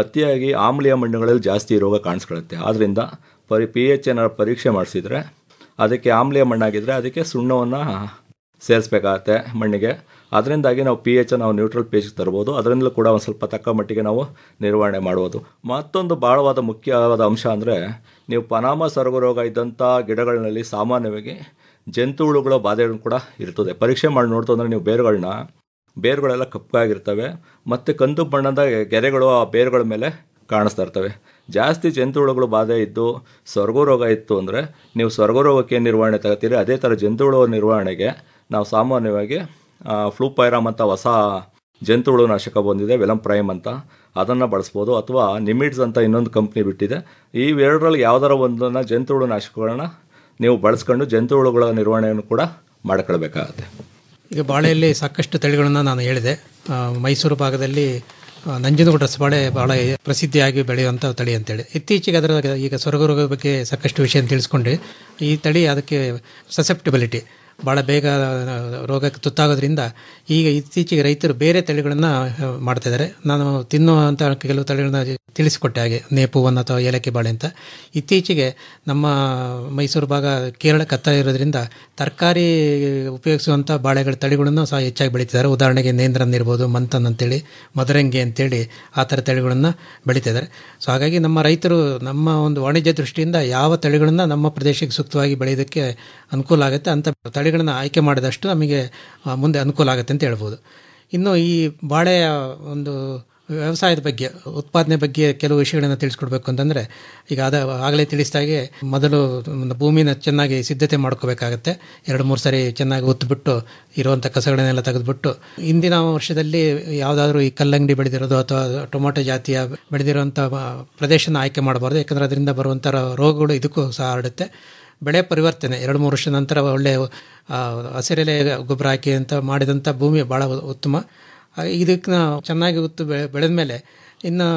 [SPEAKER 7] ಅತಿಯಾಗಿ ಆಮ್ಲೀಯ ಮಣ್ಣುಗಳಲ್ಲಿ ಜಾಸ್ತಿ ರೋಗ ಕಾಣಿಸ್ಕೊಳ್ಳುತ್ತೆ. ಆದ್ದರಿಂದ pH ಏನಾದ್ರು ಪರೀಕ್ಷೆ ಮಾಡಿಸಿದರೆ ಅದಕ್ಕೆ ಆಮ್ಲೀಯ ಮಣ್ಣಾಗಿದ್ದರೆ ಅದಕ್ಕೆ ಸುಣ್ಣವನ್ನು ಸೇರಿಸ್ಬೇಕಾಗತ್ತೆ ಮಣ್ಣಿಗೆ. ಅದರಿಂದಾಗಿ ನಾವು pH ನಾವು ನ್ಯೂಟ್ರಲ್ pH ತರ್ಬೋದು. ಅದರಿಂದಲೂ ಕೂಡ ಒಂದು ಸ್ವಲ್ಪ ತಕ್ಕ ಮಟ್ಟಿಗೆ ನಾವು ನಿರ್ವಹಣೆ ಮಾಡ್ಬೋದು. ಮತ್ತೊಂದು ಭಾಳವಾದ ಮುಖ್ಯವಾದ ಅಂಶ ಅಂದರೆ, ನೀವು ಪನಾಮ ಸೊರಗು ರೋಗ ಇದ್ದಂಥ ಗಿಡಗಳಲ್ಲಿ ಸಾಮಾನ್ಯವಾಗಿ ಜಂತುಹುಳುಗಳ ಬಾಧೆಗಳು ಕೂಡ ಇರ್ತದೆ. ಪರೀಕ್ಷೆ ಮಾಡಿ ನೋಡ್ತು ಅಂದರೆ ನೀವು ಬೇರುಗಳೆಲ್ಲ ಕಪ್ಪಾಗಿರ್ತವೆ ಮತ್ತು ಕಂದು ಬಣ್ಣದ ಗೆರೆಗಳು ಆ ಬೇರುಗಳ ಮೇಲೆ ಕಾಣಿಸ್ತಾ ಇರ್ತವೆ. ಜಾಸ್ತಿ ಜಂತುಹುಳುಗಳು ಬಾಧೆ ಇದ್ದು ಸೊರಗು ರೋಗ ಇತ್ತು ಅಂದರೆ ನೀವು ಸೊರಗು ರೋಗಕ್ಕೆ ನಿರ್ವಹಣೆ ತಗೋತೀರಿ. ಅದೇ ಥರ ಜಂತುಹುಳು ನಿರ್ವಹಣೆಗೆ ನಾವು ಸಾಮಾನ್ಯವಾಗಿ ಫ್ಲೂಪೈರಾಮ್ ಅಂತ ಹೊಸ ಜಂತುಹುಳು ನಾಶಕ ಬಂದಿದೆ, ವೆಲಮ್ ಪ್ರೈಮ್ ಅಂತ, ಅದನ್ನು ಬಳಸ್ಬೋದು. ಅಥವಾ ನಿಮಿಡ್ಸ್ ಅಂತ ಇನ್ನೊಂದು ಕಂಪ್ನಿ ಬಿಟ್ಟಿದೆ. ಈ ಎರಡರಲ್ಲಿ ಯಾವ್ದಾರ ಒಂದನ್ನು ಜಂತುಹುಳು ನಾಶಕಗಳನ್ನ ನೀವು ಬಳಸ್ಕೊಂಡು ಜಂತುಹುಳುಗಳ ನಿರ್ವಹಣೆಯನ್ನು ಕೂಡ ಮಾಡ್ಕೊಳ್ಬೇಕಾಗತ್ತೆ.
[SPEAKER 6] ಈಗ ಬಾಳೆಯಲ್ಲಿ ಸಾಕಷ್ಟು ತಳಿಗಳನ್ನು ನಾನು ಹೇಳಿದೆ. ಮೈಸೂರು ಭಾಗದಲ್ಲಿ ನಂಜನಗೂಡು ರಸಬಾಳೆ ಭಾಳ ಪ್ರಸಿದ್ಧಿಯಾಗಿ ಬೆಳೆಯುವಂಥ ತಳಿ ಅಂತೇಳಿ. ಇತ್ತೀಚೆಗೆ ಅದರ ಈಗ ಸೊರಗು ರೋಗ ಬಗ್ಗೆ ಸಾಕಷ್ಟು ವಿಷಯ ತಿಳಿಸ್ಕೊಂಡ್ರೆ, ಈ ತಳಿ ಅದಕ್ಕೆ ಸಸೆಪ್ಟಿಬಿಲಿಟಿ ಭಾಳ ಬೇಗ ರೋಗಕ್ಕೆ ತುತ್ತಾಗೋದ್ರಿಂದ ಈಗ ಇತ್ತೀಚೆಗೆ ರೈತರು ಬೇರೆ ತಳಿಗಳನ್ನು ಮಾಡ್ತಾಯಿದ್ದಾರೆ. ನಾನು ತಿನ್ನುವಂಥ ಕೆಲವು ತಳಿಗಳನ್ನ ತಿಳಿಸಿಕೊಟ್ಟೆ, ಹಾಗೆ ನೇಪುವನ್ ಅಥವಾ ಏಲಕ್ಕಿ ಬಾಳೆ ಅಂತ. ಇತ್ತೀಚೆಗೆ ನಮ್ಮ ಮೈಸೂರು ಭಾಗ ಕೇರಳ ಕತ್ತ ಇರೋದ್ರಿಂದ ತರಕಾರಿ ಉಪಯೋಗಿಸುವಂಥ ಬಾಳೆಗಳ ತಳಿಗಳನ್ನು ಸಹ ಹೆಚ್ಚಾಗಿ ಬೆಳೀತಿದ್ದಾರೆ. ಉದಾಹರಣೆಗೆ ನೇಂದ್ರನ್ ಇರ್ಬೋದು, ಮಂಥನ್ ಅಂತೇಳಿ, ಮಧುರಂಗಿ ಅಂತೇಳಿ ಆ ಥರ ತಳಿಗಳನ್ನು ಬೆಳೀತಿದ್ದಾರೆ. ಸೊ ಹಾಗಾಗಿ ನಮ್ಮ ರೈತರು ನಮ್ಮ ಒಂದು ವಾಣಿಜ್ಯ ದೃಷ್ಟಿಯಿಂದ ಯಾವ ತಳಿಗಳನ್ನು ನಮ್ಮ ಪ್ರದೇಶಕ್ಕೆ ಸೂಕ್ತವಾಗಿ ಬೆಳೆಯೋದಕ್ಕೆ ಅನುಕೂಲ ಆಗುತ್ತೆ ಅಂಥ ತಳಿಗಳನ್ನು ಆಯ್ಕೆ ಮಾಡಿದಷ್ಟು ನಮಗೆ ಮುಂದೆ ಅನುಕೂಲ ಆಗುತ್ತೆ ಅಂತ ಹೇಳ್ಬೋದು. ಇನ್ನು ಈ ಬಾಳೆಯ ಒಂದು ವ್ಯವಸಾಯದ ಬಗ್ಗೆ, ಉತ್ಪಾದನೆ ಬಗ್ಗೆ ಕೆಲವು ವಿಷಯಗಳನ್ನು ತಿಳಿಸ್ಕೊಡ್ಬೇಕು ಅಂತಂದರೆ, ಈಗ ಆಗಲೇ ತಿಳಿಸಿದಾಗೆ ಮೊದಲು ಭೂಮಿನ ಚೆನ್ನಾಗಿ ಸಿದ್ಧತೆ ಮಾಡ್ಕೋಬೇಕಾಗತ್ತೆ. 2-3 ಸರಿ ಚೆನ್ನಾಗಿ ಉತ್ತುಬಿಟ್ಟು ಇರುವಂಥ ಕಸಗಳನ್ನೆಲ್ಲ ತೆಗೆದುಬಿಟ್ಟು, ಇಂದಿನ ವರ್ಷದಲ್ಲಿ ಯಾವುದಾದ್ರೂ ಈ ಕಲ್ಲಂಗಡಿ ಬೆಳೆದಿರೋದು ಅಥವಾ ಟೊಮೊಟೊ ಜಾತಿಯ ಬೆಳೆದಿರುವಂಥ ಪ್ರದೇಶನ ಆಯ್ಕೆ ಮಾಡಬಾರ್ದು. ಯಾಕಂದರೆ ಅದರಿಂದ ಬರುವಂಥ ರೋಗಗಳು ಇದಕ್ಕೂ ಸಹ ಹರಡುತ್ತೆ. ಬೆಳೆ ಪರಿವರ್ತನೆ 2-3 ವರ್ಷದ ನಂತರ ಒಳ್ಳೆಯ ಹಸಿರೆಲೆ ಗೊಬ್ಬರ ಹಾಕಿ ಅಂತ ಮಾಡಿದಂಥ ಭೂಮಿ ಭಾಳ ಉತ್ತಮ. ಇದಕ್ಕೆ ನಾವು ಚೆನ್ನಾಗಿ ಉತ್ತು ಬೆಳೆದ ಮೇಲೆ ಇನ್ನು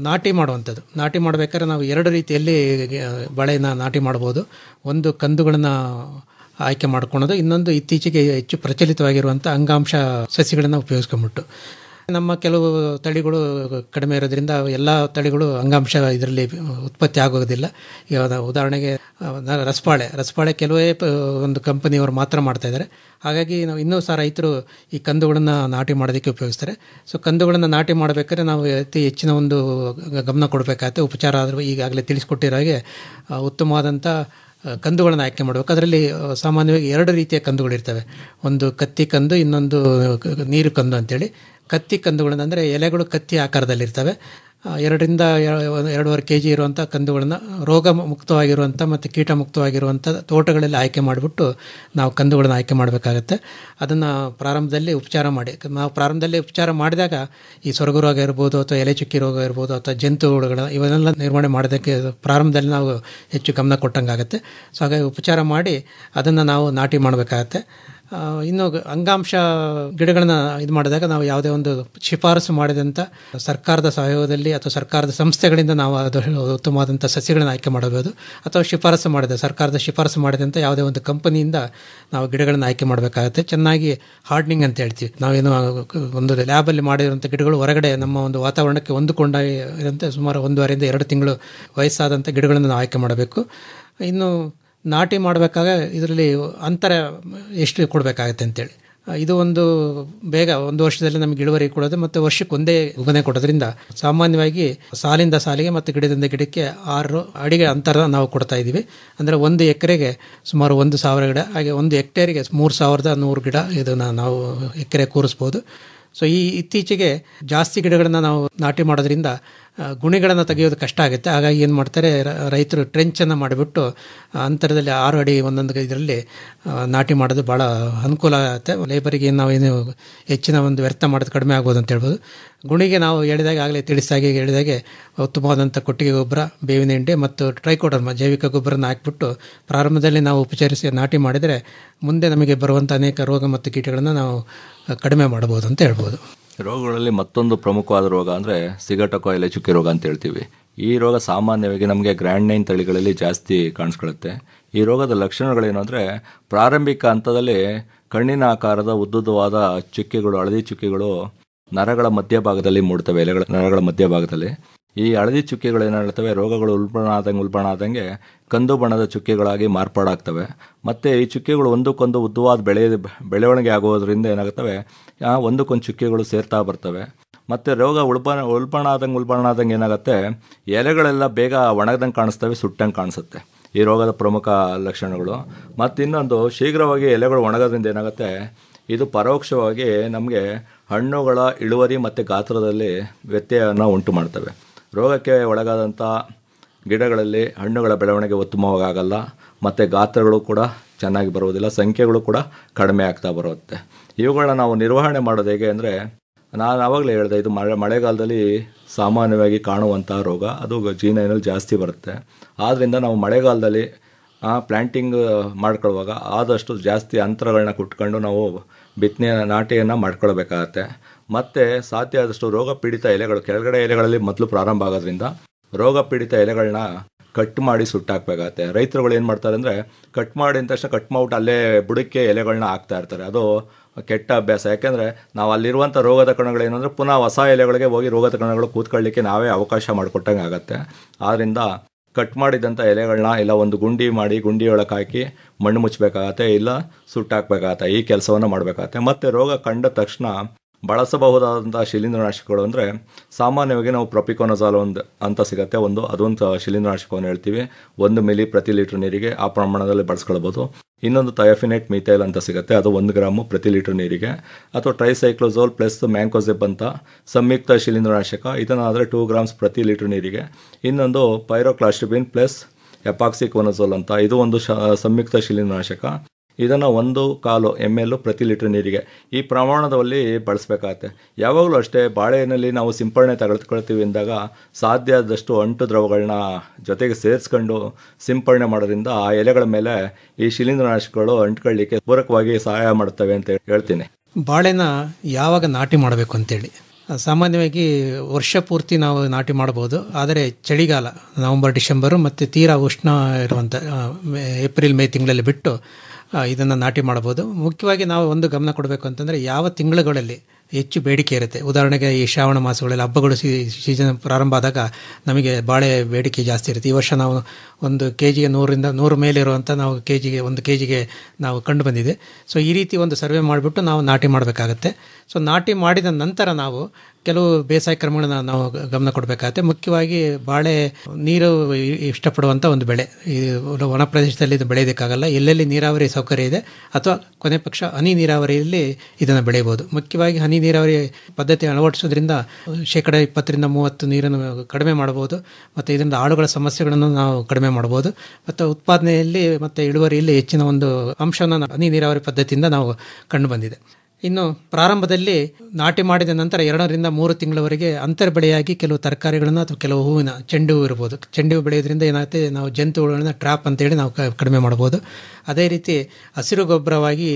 [SPEAKER 6] ನಾಟಿ ಮಾಡುವಂಥದ್ದು. ನಾಟಿ ಮಾಡಬೇಕಾದ್ರೆ ನಾವು 2 ರೀತಿಯಲ್ಲಿ ಬಾಳೆನ ನಾಟಿ ಮಾಡ್ಬೋದು. ಒಂದು ಕಂದುಗಳನ್ನು ಆಯ್ಕೆ ಮಾಡ್ಕೊಳೋದು, ಇನ್ನೊಂದು ಇತ್ತೀಚೆಗೆ ಹೆಚ್ಚು ಪ್ರಚಲಿತವಾಗಿರುವಂಥ ಅಂಗಾಂಶ ಸಸಿಗಳನ್ನು ಉಪಯೋಗಿಸ್ಕೊಂಬಿಟ್ಟು. ನಮ್ಮ ಕೆಲವು ತಳಿಗಳು ಕಡಿಮೆ ಇರೋದ್ರಿಂದ ಎಲ್ಲ ತಳಿಗಳು ಅಂಗಾಂಶ ಇದರಲ್ಲಿ ಉತ್ಪತ್ತಿ ಆಗೋದಿಲ್ಲ. ಈಗ ಉದಾಹರಣೆಗೆ ರಸಬಾಳೆ ಕೆಲವೇ ಒಂದು ಕಂಪನಿಯವರು ಮಾತ್ರ ಮಾಡ್ತಾಯಿದ್ದಾರೆ. ಹಾಗಾಗಿ ನಾವು ಇನ್ನೂ ಸಹ ರೈತರು ಈ ಕಂದುಗಳನ್ನು ನಾಟಿ ಮಾಡೋದಕ್ಕೆ ಉಪಯೋಗಿಸ್ತಾರೆ. ಸೊ ಕಂದುಗಳನ್ನು ನಾಟಿ ಮಾಡಬೇಕಾದ್ರೆ ನಾವು ಅತಿ ಹೆಚ್ಚಿನ ಒಂದು ಗಮನ ಕೊಡಬೇಕಾಗುತ್ತೆ. ಉಪಚಾರ ಆದರೂ ಈಗಾಗಲೇ ತಿಳಿಸ್ಕೊಟ್ಟಿರೋ ಹಾಗೆ ಉತ್ತಮವಾದಂಥ ಕಂದುಗಳನ್ನು ಆಯ್ಕೆ ಮಾಡಬೇಕು. ಅದರಲ್ಲಿ ಸಾಮಾನ್ಯವಾಗಿ 2 ರೀತಿಯ ಕಂದುಗಳಿರ್ತವೆ. ಒಂದು ಕತ್ತಿ ಕಂದು, ಇನ್ನೊಂದು ನೀರು ಕಂದು ಅಂತೇಳಿ. ಕತ್ತಿ ಕಂದುಗಳನ್ನು ಅಂದರೆ ಎಲೆಗಳು ಕತ್ತಿ ಆಕಾರದಲ್ಲಿರ್ತವೆ. 2ರಿಂದ 2.5 kg ಇರುವಂಥ ಕಂದುಗಳನ್ನು ರೋಗ ಮುಕ್ತವಾಗಿರುವಂಥ ಮತ್ತು ಕೀಟ ಮುಕ್ತವಾಗಿರುವಂಥ ತೋಟಗಳಲ್ಲಿ ಆಯ್ಕೆ ಮಾಡಿಬಿಟ್ಟು ನಾವು ಕಂದುಗಳನ್ನು ಆಯ್ಕೆ ಮಾಡಬೇಕಾಗತ್ತೆ. ಅದನ್ನು ಪ್ರಾರಂಭದಲ್ಲಿ ಉಪಚಾರ ಮಾಡಿ, ನಾವು ಪ್ರಾರಂಭದಲ್ಲಿ ಉಪಚಾರ ಮಾಡಿದಾಗ ಈ ಸೊರಗು ರೋಗ ಇರ್ಬೋದು ಅಥವಾ ಎಲೆ ಚುಕ್ಕಿ ರೋಗ ಇರ್ಬೋದು ಅಥವಾ ಜಂತುಹುಳುಗಳ ಇವನ್ನೆಲ್ಲ ನಿರ್ವಹಣೆ ಮಾಡೋದಕ್ಕೆ ಪ್ರಾರಂಭದಲ್ಲಿ ನಾವು ಹೆಚ್ಚು ಗಮನ ಕೊಟ್ಟಂಗಾಗುತ್ತೆ. ಸೊ ಹಾಗಾಗಿ ಉಪಚಾರ ಮಾಡಿ ಅದನ್ನು ನಾವು ನಾಟಿ ಮಾಡಬೇಕಾಗತ್ತೆ. ಇನ್ನು ಅಂಗಾಂಶ ಗಿಡಗಳನ್ನ ಇದು ಮಾಡಿದಾಗ ನಾವು ಯಾವುದೇ ಒಂದು ಶಿಫಾರಸು ಮಾಡಿದಂಥ ಸರ್ಕಾರದ ಸಹಯೋಗದಲ್ಲಿ ಅಥವಾ ಸರ್ಕಾರದ ಸಂಸ್ಥೆಗಳಿಂದ ನಾವು ಅದು ಉತ್ತಮವಾದಂಥ ಸಸ್ಯಗಳನ್ನು ಆಯ್ಕೆ ಮಾಡಬಹುದು, ಅಥವಾ ಶಿಫಾರಸು ಮಾಡಿದ ಸರ್ಕಾರದ ಶಿಫಾರಸು ಮಾಡಿದಂಥ ಯಾವುದೇ ಒಂದು ಕಂಪನಿಯಿಂದ ನಾವು ಗಿಡಗಳನ್ನು ಆಯ್ಕೆ ಮಾಡಬೇಕಾಗುತ್ತೆ. ಚೆನ್ನಾಗಿ ಹಾರ್ಡ್ನಿಂಗ್ ಅಂತ ಹೇಳ್ತೀವಿ ನಾವೇನು, ಒಂದು ಲ್ಯಾಬಲ್ಲಿ ಮಾಡಿರುವಂಥ ಗಿಡಗಳು ಹೊರಗಡೆ ನಮ್ಮ ಒಂದು ವಾತಾವರಣಕ್ಕೆ ಹೊಂದಿಕೊಂಡಂತೆ ಸುಮಾರು 1.5 ರಿಂದ 2 ತಿಂಗಳು ವಯಸ್ಸಾದಂಥ ಗಿಡಗಳನ್ನು ನಾವು ಆಯ್ಕೆ ಮಾಡಬೇಕು. ಇನ್ನು ನಾಟಿ ಮಾಡಬೇಕಾಗ ಇದರಲ್ಲಿ ಅಂತರ ಎಷ್ಟು ಕೊಡಬೇಕಾಗತ್ತೆ ಅಂತೇಳಿ, ಇದು ಒಂದು ಬೇಗ 1 ವರ್ಷದಲ್ಲಿ ನಮಗೆ ಇಳುವರಿ ಕೊಡೋದು ಮತ್ತು ವರ್ಷಕ್ಕೆ ಒಂದೇ ಗೊನೆ ಕೊಡೋದ್ರಿಂದ ಸಾಮಾನ್ಯವಾಗಿ ಸಾಲಿಂದ ಸಾಲಿಗೆ ಮತ್ತು ಗಿಡದಿಂದ ಗಿಡಕ್ಕೆ 6 ಅಡಿಗೆ ಅಂತರ ನಾವು ಕೊಡ್ತಾ ಇದ್ದೀವಿ. ಅಂದರೆ 1 ಎಕರೆಗೆ ಸುಮಾರು 1,000 ಗಿಡ, ಹಾಗೆ 1 ಹೆಕ್ಟೇರಿಗೆ 3,100 ಗಿಡ ಇದನ್ನು ನಾವು ಎಕರೆ ಕೂರಿಸ್ಬೋದು. ಸೊ ಇತ್ತೀಚೆಗೆ ಜಾಸ್ತಿ ಗಿಡಗಳನ್ನು ನಾವು ನಾಟಿ ಮಾಡೋದ್ರಿಂದ ಗುಣಿಗಳನ್ನು ತೆಗೆಯೋದು ಕಷ್ಟ ಆಗುತ್ತೆ. ಹಾಗಾಗಿ ಏನು ಮಾಡ್ತಾರೆ, ರೈತರು ಟ್ರೆಂಚನ್ನು ಮಾಡಿಬಿಟ್ಟು ಅಂತರದಲ್ಲಿ 6 ಅಡಿ ಒಂದೊಂದು ಇದರಲ್ಲಿ ನಾಟಿ ಮಾಡೋದು ಭಾಳ ಅನುಕೂಲ ಆಗುತ್ತೆ. ಲೇಬರಿಗೆ ನಾವೇನು ಹೆಚ್ಚಿನ ಒಂದು ವ್ಯರ್ಥ ಮಾಡೋದು ಕಡಿಮೆ ಆಗ್ಬೋದು ಅಂತ ಹೇಳ್ಬೋದು. ಗುಣಿಗೆ ನಾವು ಹೇಳಿದಾಗ ಆಗಲೇ ತಿಳಿಸಾಗಿ ಹೇಳಿದಾಗೆ ಉತ್ತಮವಾದಂಥ ಕೊಟ್ಟಿಗೆ ಗೊಬ್ಬರ, ಬೇವಿನ ಹಿಂಡಿ ಮತ್ತು ಟ್ರೈಕೋಡರ್ಮ ಜೈವಿಕ ಗೊಬ್ಬರನ ಹಾಕಿಬಿಟ್ಟು ಪ್ರಾರಂಭದಲ್ಲಿ ನಾವು ಉಪಚರಿಸಿ ನಾಟಿ ಮಾಡಿದರೆ ಮುಂದೆ ನಮಗೆ ಬರುವಂಥ ಅನೇಕ ರೋಗ ಮತ್ತು ಕೀಟಗಳನ್ನು ನಾವು ಕಡಿಮೆ ಮಾಡ್ಬೋದು ಅಂತ ಹೇಳ್ಬೋದು.
[SPEAKER 7] ರೋಗಗಳಲ್ಲಿ ಮತ್ತೊಂದು ಪ್ರಮುಖವಾದ ರೋಗ ಅಂದರೆ ಸಿಗಟಕೊ ಎಲೆ ಚುಕ್ಕಿ ರೋಗ ಅಂತ ಹೇಳ್ತೀವಿ. ಈ ರೋಗ ಸಾಮಾನ್ಯವಾಗಿ ನಮಗೆ ಗ್ರ್ಯಾಂಡ್ 9 ತಳಿಗಳಲ್ಲಿ ಜಾಸ್ತಿ ಕಾಣಿಸ್ಕೊಳ್ಳುತ್ತೆ. ಈ ರೋಗದ ಲಕ್ಷಣಗಳೇನು ಅಂದರೆ, ಪ್ರಾರಂಭಿಕ ಹಂತದಲ್ಲಿ ಕಣ್ಣಿನ ಆಕಾರದ ಉದ್ದುದ್ದವಾದ ಚುಕ್ಕಿಗಳು, ಹಳದಿ ಚುಕ್ಕಿಗಳು ನರಗಳ ಮಧ್ಯಭಾಗದಲ್ಲಿ ಮೂಡ್ತವೆ, ಎಲೆಗಳ ನರಗಳ ಮಧ್ಯಭಾಗದಲ್ಲಿ. ಈ ಹಳದಿ ಚುಕ್ಕಿಗಳು ಏನು ಹೇಳ್ತವೆ, ರೋಗಗಳು ಉಲ್ಬಣ ಆದಂಗೆ ಕಂದು ಬಣ್ಣದ ಚುಕ್ಕಿಗಳಾಗಿ ಮಾರ್ಪಾಡಾಗ್ತವೆ. ಮತ್ತು ಈ ಚುಕ್ಕಿಗಳು ಒಂದಕ್ಕೊಂದು ಉದ್ದವಾದ ಬೆಳವಣಿಗೆ ಆಗೋದ್ರಿಂದ ಏನಾಗುತ್ತವೆ, ಒಂದಕ್ಕೊಂದು ಚುಕ್ಕಿಗಳು ಸೇರ್ತಾ ಬರ್ತವೆ. ಮತ್ತು ರೋಗ ಉಲ್ಬಣ ಆದಂಗೆ ಏನಾಗುತ್ತೆ, ಎಲೆಗಳೆಲ್ಲ ಬೇಗ ಒಣಗ್ದಂಗೆ ಕಾಣಿಸ್ತವೆ, ಸುಟ್ಟಂಗೆ ಕಾಣಿಸುತ್ತೆ. ಈ ರೋಗದ ಪ್ರಮುಖ ಲಕ್ಷಣಗಳು. ಮತ್ತು ಇನ್ನೊಂದು, ಶೀಘ್ರವಾಗಿ ಎಲೆಗಳು ಒಣಗೋದ್ರಿಂದ ಏನಾಗುತ್ತೆ, ಇದು ಪರೋಕ್ಷವಾಗಿ ನಮಗೆ ಹಣ್ಣುಗಳ ಇಳುವರಿ ಮತ್ತು ಗಾತ್ರದಲ್ಲಿ ವ್ಯತ್ಯಯವನ್ನು ಉಂಟು ಮಾಡ್ತವೆ. ರೋಗಕ್ಕೆ ಒಳಗಾದಂಥ ಗಿಡಗಳಲ್ಲಿ ಹಣ್ಣುಗಳ ಬೆಳವಣಿಗೆ ಉತ್ತಮವಾಗಲ್ಲ, ಮತ್ತು ಗಾತ್ರಗಳು ಕೂಡ ಚೆನ್ನಾಗಿ ಬರುವುದಿಲ್ಲ, ಸಂಖ್ಯೆಗಳು ಕೂಡ ಕಡಿಮೆ ಆಗ್ತಾ ಬರುತ್ತೆ. ಇವುಗಳನ್ನ ನಾವು ನಿರ್ವಹಣೆ ಮಾಡೋದು ಹೇಗೆ ಅಂದರೆ, ನಾನು ಆವಾಗಲೇ ಹೇಳಿದೆ, ಇದು ಮಳೆಗಾಲದಲ್ಲಿ ಸಾಮಾನ್ಯವಾಗಿ ಕಾಣುವಂಥ ರೋಗ, ಅದು ಜೀನಲ್ಲಿ ಜಾಸ್ತಿ ಬರುತ್ತೆ. ಆದ್ದರಿಂದ ನಾವು ಮಳೆಗಾಲದಲ್ಲಿ ಪ್ಲ್ಯಾಂಟಿಂಗ್ ಮಾಡ್ಕೊಳ್ಳುವಾಗ ಆದಷ್ಟು ಜಾಸ್ತಿ ಅಂತರಗಳನ್ನ ಕುಟ್ಕೊಂಡು ನಾವು ನಾಟಿಯನ್ನು ಮಾಡ್ಕೊಳ್ಬೇಕಾಗತ್ತೆ. ಮತ್ತು ಸಾಧ್ಯ ಆದಷ್ಟು ರೋಗ ಪೀಡಿತ ಎಲೆಗಳು, ಕೆಳಗಡೆ ಎಲೆಗಳಲ್ಲಿ ಮೊದಲು ಪ್ರಾರಂಭ ಆಗೋದ್ರಿಂದ ರೋಗ ಪೀಡಿತ ಎಲೆಗಳನ್ನ ಕಟ್ ಮಾಡಿ ಸುಟ್ಟಾಕಬೇಕಾಗತ್ತೆ. ರೈತರುಗಳು ಏನು ಮಾಡ್ತಾರೆ ಅಂದರೆ, ಕಟ್ ಮಾಡಿದ ತಕ್ಷಣ ಕಟ್ ಮಾಡ್ಬಿಟ್ಟು ಅಲ್ಲೇ ಬುಡಕ್ಕೆ ಎಲೆಗಳನ್ನ ಹಾಕ್ತಾ ಇರ್ತಾರೆ. ಅದು ಕೆಟ್ಟ ಅಭ್ಯಾಸ. ಯಾಕೆಂದರೆ ನಾವು ಅಲ್ಲಿರುವಂಥ ರೋಗದ ಕಣಗಳೇನು ಅಂದರೆ, ಪುನಃ ಹೊಸ ಎಲೆಗಳಿಗೆ ಹೋಗಿ ರೋಗದ ಕಣಗಳು ಕೂತ್ಕೊಳ್ಳಿಕ್ಕೆ ನಾವೇ ಅವಕಾಶ ಮಾಡಿಕೊಟ್ಟಂಗೆ ಆಗುತ್ತೆ. ಆದ್ದರಿಂದ ಕಟ್ ಮಾಡಿದಂಥ ಎಲೆಗಳನ್ನ ಇಲ್ಲ ಒಂದು ಗುಂಡಿ ಒಳಗೆ ಹಾಕಿ ಮಣ್ಣು ಮುಚ್ಚಬೇಕಾಗತ್ತೆ, ಇಲ್ಲ ಸುಟ್ಟಾಕಬೇಕಾಗತ್ತೆ. ಈ ಕೆಲಸವನ್ನು ಮಾಡಬೇಕಾಗತ್ತೆ. ಮತ್ತು ರೋಗ ಕಂಡ ತಕ್ಷಣ ಬಳಸಬಹುದಾದಂಥ ಶಿಲೀಂಧ್ರನಾಶಕಗಳು ಅಂದರೆ, ಸಾಮಾನ್ಯವಾಗಿ ನಾವು ಪ್ರೊಪಿಕೋನಜಾಲ್ ಅಂತ ಸಿಗುತ್ತೆ, ಅದೊಂದು ಶಿಲೀಂಧ್ರನಾಶಕವನ್ನು ಹೇಳ್ತೀವಿ. 1 ಮಿಲಿ ಪ್ರತಿ ಲೀಟರ್ ನೀರಿಗೆ ಆ ಪ್ರಮಾಣದಲ್ಲಿ ಬಳಸ್ಕೊಳ್ಬೋದು. ಇನ್ನೊಂದು ಥಯೋಫಿನೇಟ್ ಮಿಥೈಲ್ ಅಂತ ಸಿಗುತ್ತೆ, ಅದು 1 ಗ್ರಾಮು ಪ್ರತಿ ಲೀಟರ್ ನೀರಿಗೆ. ಅಥವಾ ಟ್ರೈಸೈಕ್ಲೋಝೋಲ್ ಪ್ಲಸ್ ಮ್ಯಾಂಕೋಸೆಬ್ ಅಂತ ಸಂಯುಕ್ತ ಶಿಲೀಂಧ್ರನಾಶಕ, ಇದನ್ನಾದರೆ 2 ಗ್ರಾಮ್ಸ್ ಪ್ರತಿ ಲೀಟರ್ ನೀರಿಗೆ. ಇನ್ನೊಂದು ಪೈರೋಕ್ಲಾಸ್ಟ್ರಿಬಿನ್ ಪ್ಲಸ್ ಎಪಾಕ್ಸಿಕೋನಜೋಲ್ ಅಂತ, ಇದು ಒಂದು ಸಂಯುಕ್ತ ಶಿಲೀಂಧ್ರನಾಶಕ. ಇದನ್ನು 1/4 ml ಪ್ರತಿ ಲೀಟರ್ ನೀರಿಗೆ ಈ ಪ್ರಮಾಣದಲ್ಲಿ ಬಳಸಬೇಕಾಗತ್ತೆ. ಯಾವಾಗಲೂ ಅಷ್ಟೇ, ಬಾಳೆಹಣ್ಣಲ್ಲಿ ನಾವು ಸಿಂಪರಣೆ ತೆಗೆದುಕೊಳ್ತೀವಿ ಅಂದಾಗ ಸಾಧ್ಯ ಆದಷ್ಟು ಅಂಟು ದ್ರವಗಳನ್ನ ಜೊತೆಗೆ ಸೇರಿಸ್ಕೊಂಡು ಸಿಂಪರಣೆ ಮಾಡೋದ್ರಿಂದ ಆ ಎಲೆಗಳ ಮೇಲೆ ಈ ಶಿಲೀಂಧ್ರನಾಶಕಗಳು ಅಂಟ್ಕೊಳ್ಳಿಕ್ಕೆ ಪೂರಕವಾಗಿ ಸಹಾಯ ಮಾಡ್ತವೆ ಅಂತ ಹೇಳ್ತೀನಿ.
[SPEAKER 6] ಬಾಳೆನ ಯಾವಾಗ ನಾಟಿ ಮಾಡಬೇಕು ಅಂತೇಳಿ, ಸಾಮಾನ್ಯವಾಗಿ ವರ್ಷ ಪೂರ್ತಿ ನಾವು ನಾಟಿ ಮಾಡ್ಬೋದು. ಆದರೆ ಚಳಿಗಾಲ ನವಂಬರ್ ಡಿಸೆಂಬರು ಮತ್ತು ತೀರಾ ಉಷ್ಣ ಇರುವಂಥ ಏಪ್ರಿಲ್ ಮೇ ತಿಂಗಳಲ್ಲಿ ಬಿಟ್ಟು ಇದನ್ನು ನಾಟಿ ಮಾಡ್ಬೋದು. ಮುಖ್ಯವಾಗಿ ನಾವು ಒಂದು ಗಮನ ಕೊಡಬೇಕು ಅಂತಂದರೆ, ಯಾವ ತಿಂಗಳುಗಳಲ್ಲಿ ಹೆಚ್ಚು ಬೇಡಿಕೆ ಇರುತ್ತೆ. ಉದಾಹರಣೆಗೆ ಈ ಶ್ರಾವಣ ಮಾಸಗಳಲ್ಲಿ ಹಬ್ಬಗಳು ಸೀಸನ್ ಪ್ರಾರಂಭ ಆದಾಗ ನಮಗೆ ಬಾಳೆ ಬೇಡಿಕೆ ಜಾಸ್ತಿ ಇರುತ್ತೆ. ಈ ವರ್ಷ ನಾವು 1 kg 100 ಮೇಲೆ ಇರುವಂಥ ನಾವು 1 kg ನಾವು ಕಂಡು ಬಂದಿದೆ. ಸೊ ಈ ರೀತಿ ಒಂದು ಸರ್ವೆ ಮಾಡಿಬಿಟ್ಟು ನಾವು ನಾಟಿ ಮಾಡಬೇಕಾಗತ್ತೆ. ಸೊ ನಾಟಿ ಮಾಡಿದ ನಂತರ ನಾವು ಕೆಲವು ಬೇಸಾಯ ಕ್ರಮಗಳನ್ನ ನಾವು ಗಮನ ಕೊಡಬೇಕಾಗತ್ತೆ. ಮುಖ್ಯವಾಗಿ ಬಾಳೆ ನೀರು ಇಷ್ಟಪಡುವಂಥ ಒಂದು ಬೆಳೆ. ಈ ಒಣ ಪ್ರದೇಶದಲ್ಲಿ ಇದು ಬೆಳೆಯೋದಕ್ಕಾಗಲ್ಲ. ಎಲ್ಲೆಲ್ಲಿ ನೀರಾವರಿ ಸೌಕರ್ಯ ಇದೆ ಅಥವಾ ಕೊನೆ ಪಕ್ಷ ಹನಿ ನೀರಾವರಿಯಲ್ಲಿ ಇದನ್ನು ಬೆಳೆಯಬಹುದು. ಮುಖ್ಯವಾಗಿ ಹನಿ ನೀರಾವರಿ ಪದ್ಧತಿ ಅಳವಡಿಸೋದ್ರಿಂದ 20% ರಿಂದ 30% ನೀರನ್ನು ಕಡಿಮೆ ಮಾಡಬಹುದು ಮತ್ತು ಇದರಿಂದ ಆಳುಗಳ ಸಮಸ್ಯೆಗಳನ್ನು ನಾವು ಕಡಿಮೆ ಮಾಡಬಹುದು ಮತ್ತು ಉತ್ಪಾದನೆಯಲ್ಲಿ ಮತ್ತು ಇಳುವರಿಯಲ್ಲಿ ಹೆಚ್ಚಿನ ಒಂದು ಅಂಶವನ್ನು ಹನಿ ನೀರಾವರಿ ಪದ್ಧತಿಯಿಂದ ನಾವು ಕಂಡು ಬಂದಿದೆ. ಇನ್ನು ಪ್ರಾರಂಭದಲ್ಲಿ ನಾಟಿ ಮಾಡಿದ ನಂತರ 2 ರಿಂದ 3 ತಿಂಗಳವರೆಗೆ ಅಂತರ ಬೆಳೆಯಾಗಿ ಕೆಲವು ತರಕಾರಿಗಳನ್ನು ಅಥವಾ ಕೆಲವು ಹೂವಿನ ಚೆಂಡು ಹೂವು ಇರ್ಬೋದು. ಚೆಂಡು ಹೂವು ಬೆಳೆಯೋದ್ರಿಂದ ಏನಾಗುತ್ತೆ, ನಾವು ಜಂತುಹುಳುಗಳನ್ನ ಟ್ರ್ಯಾಪ್ ಅಂತೇಳಿ ನಾವು ಕಡಿಮೆ ಮಾಡ್ಬೋದು. ಅದೇ ರೀತಿ ಹಸಿರು ಗೊಬ್ಬರವಾಗಿ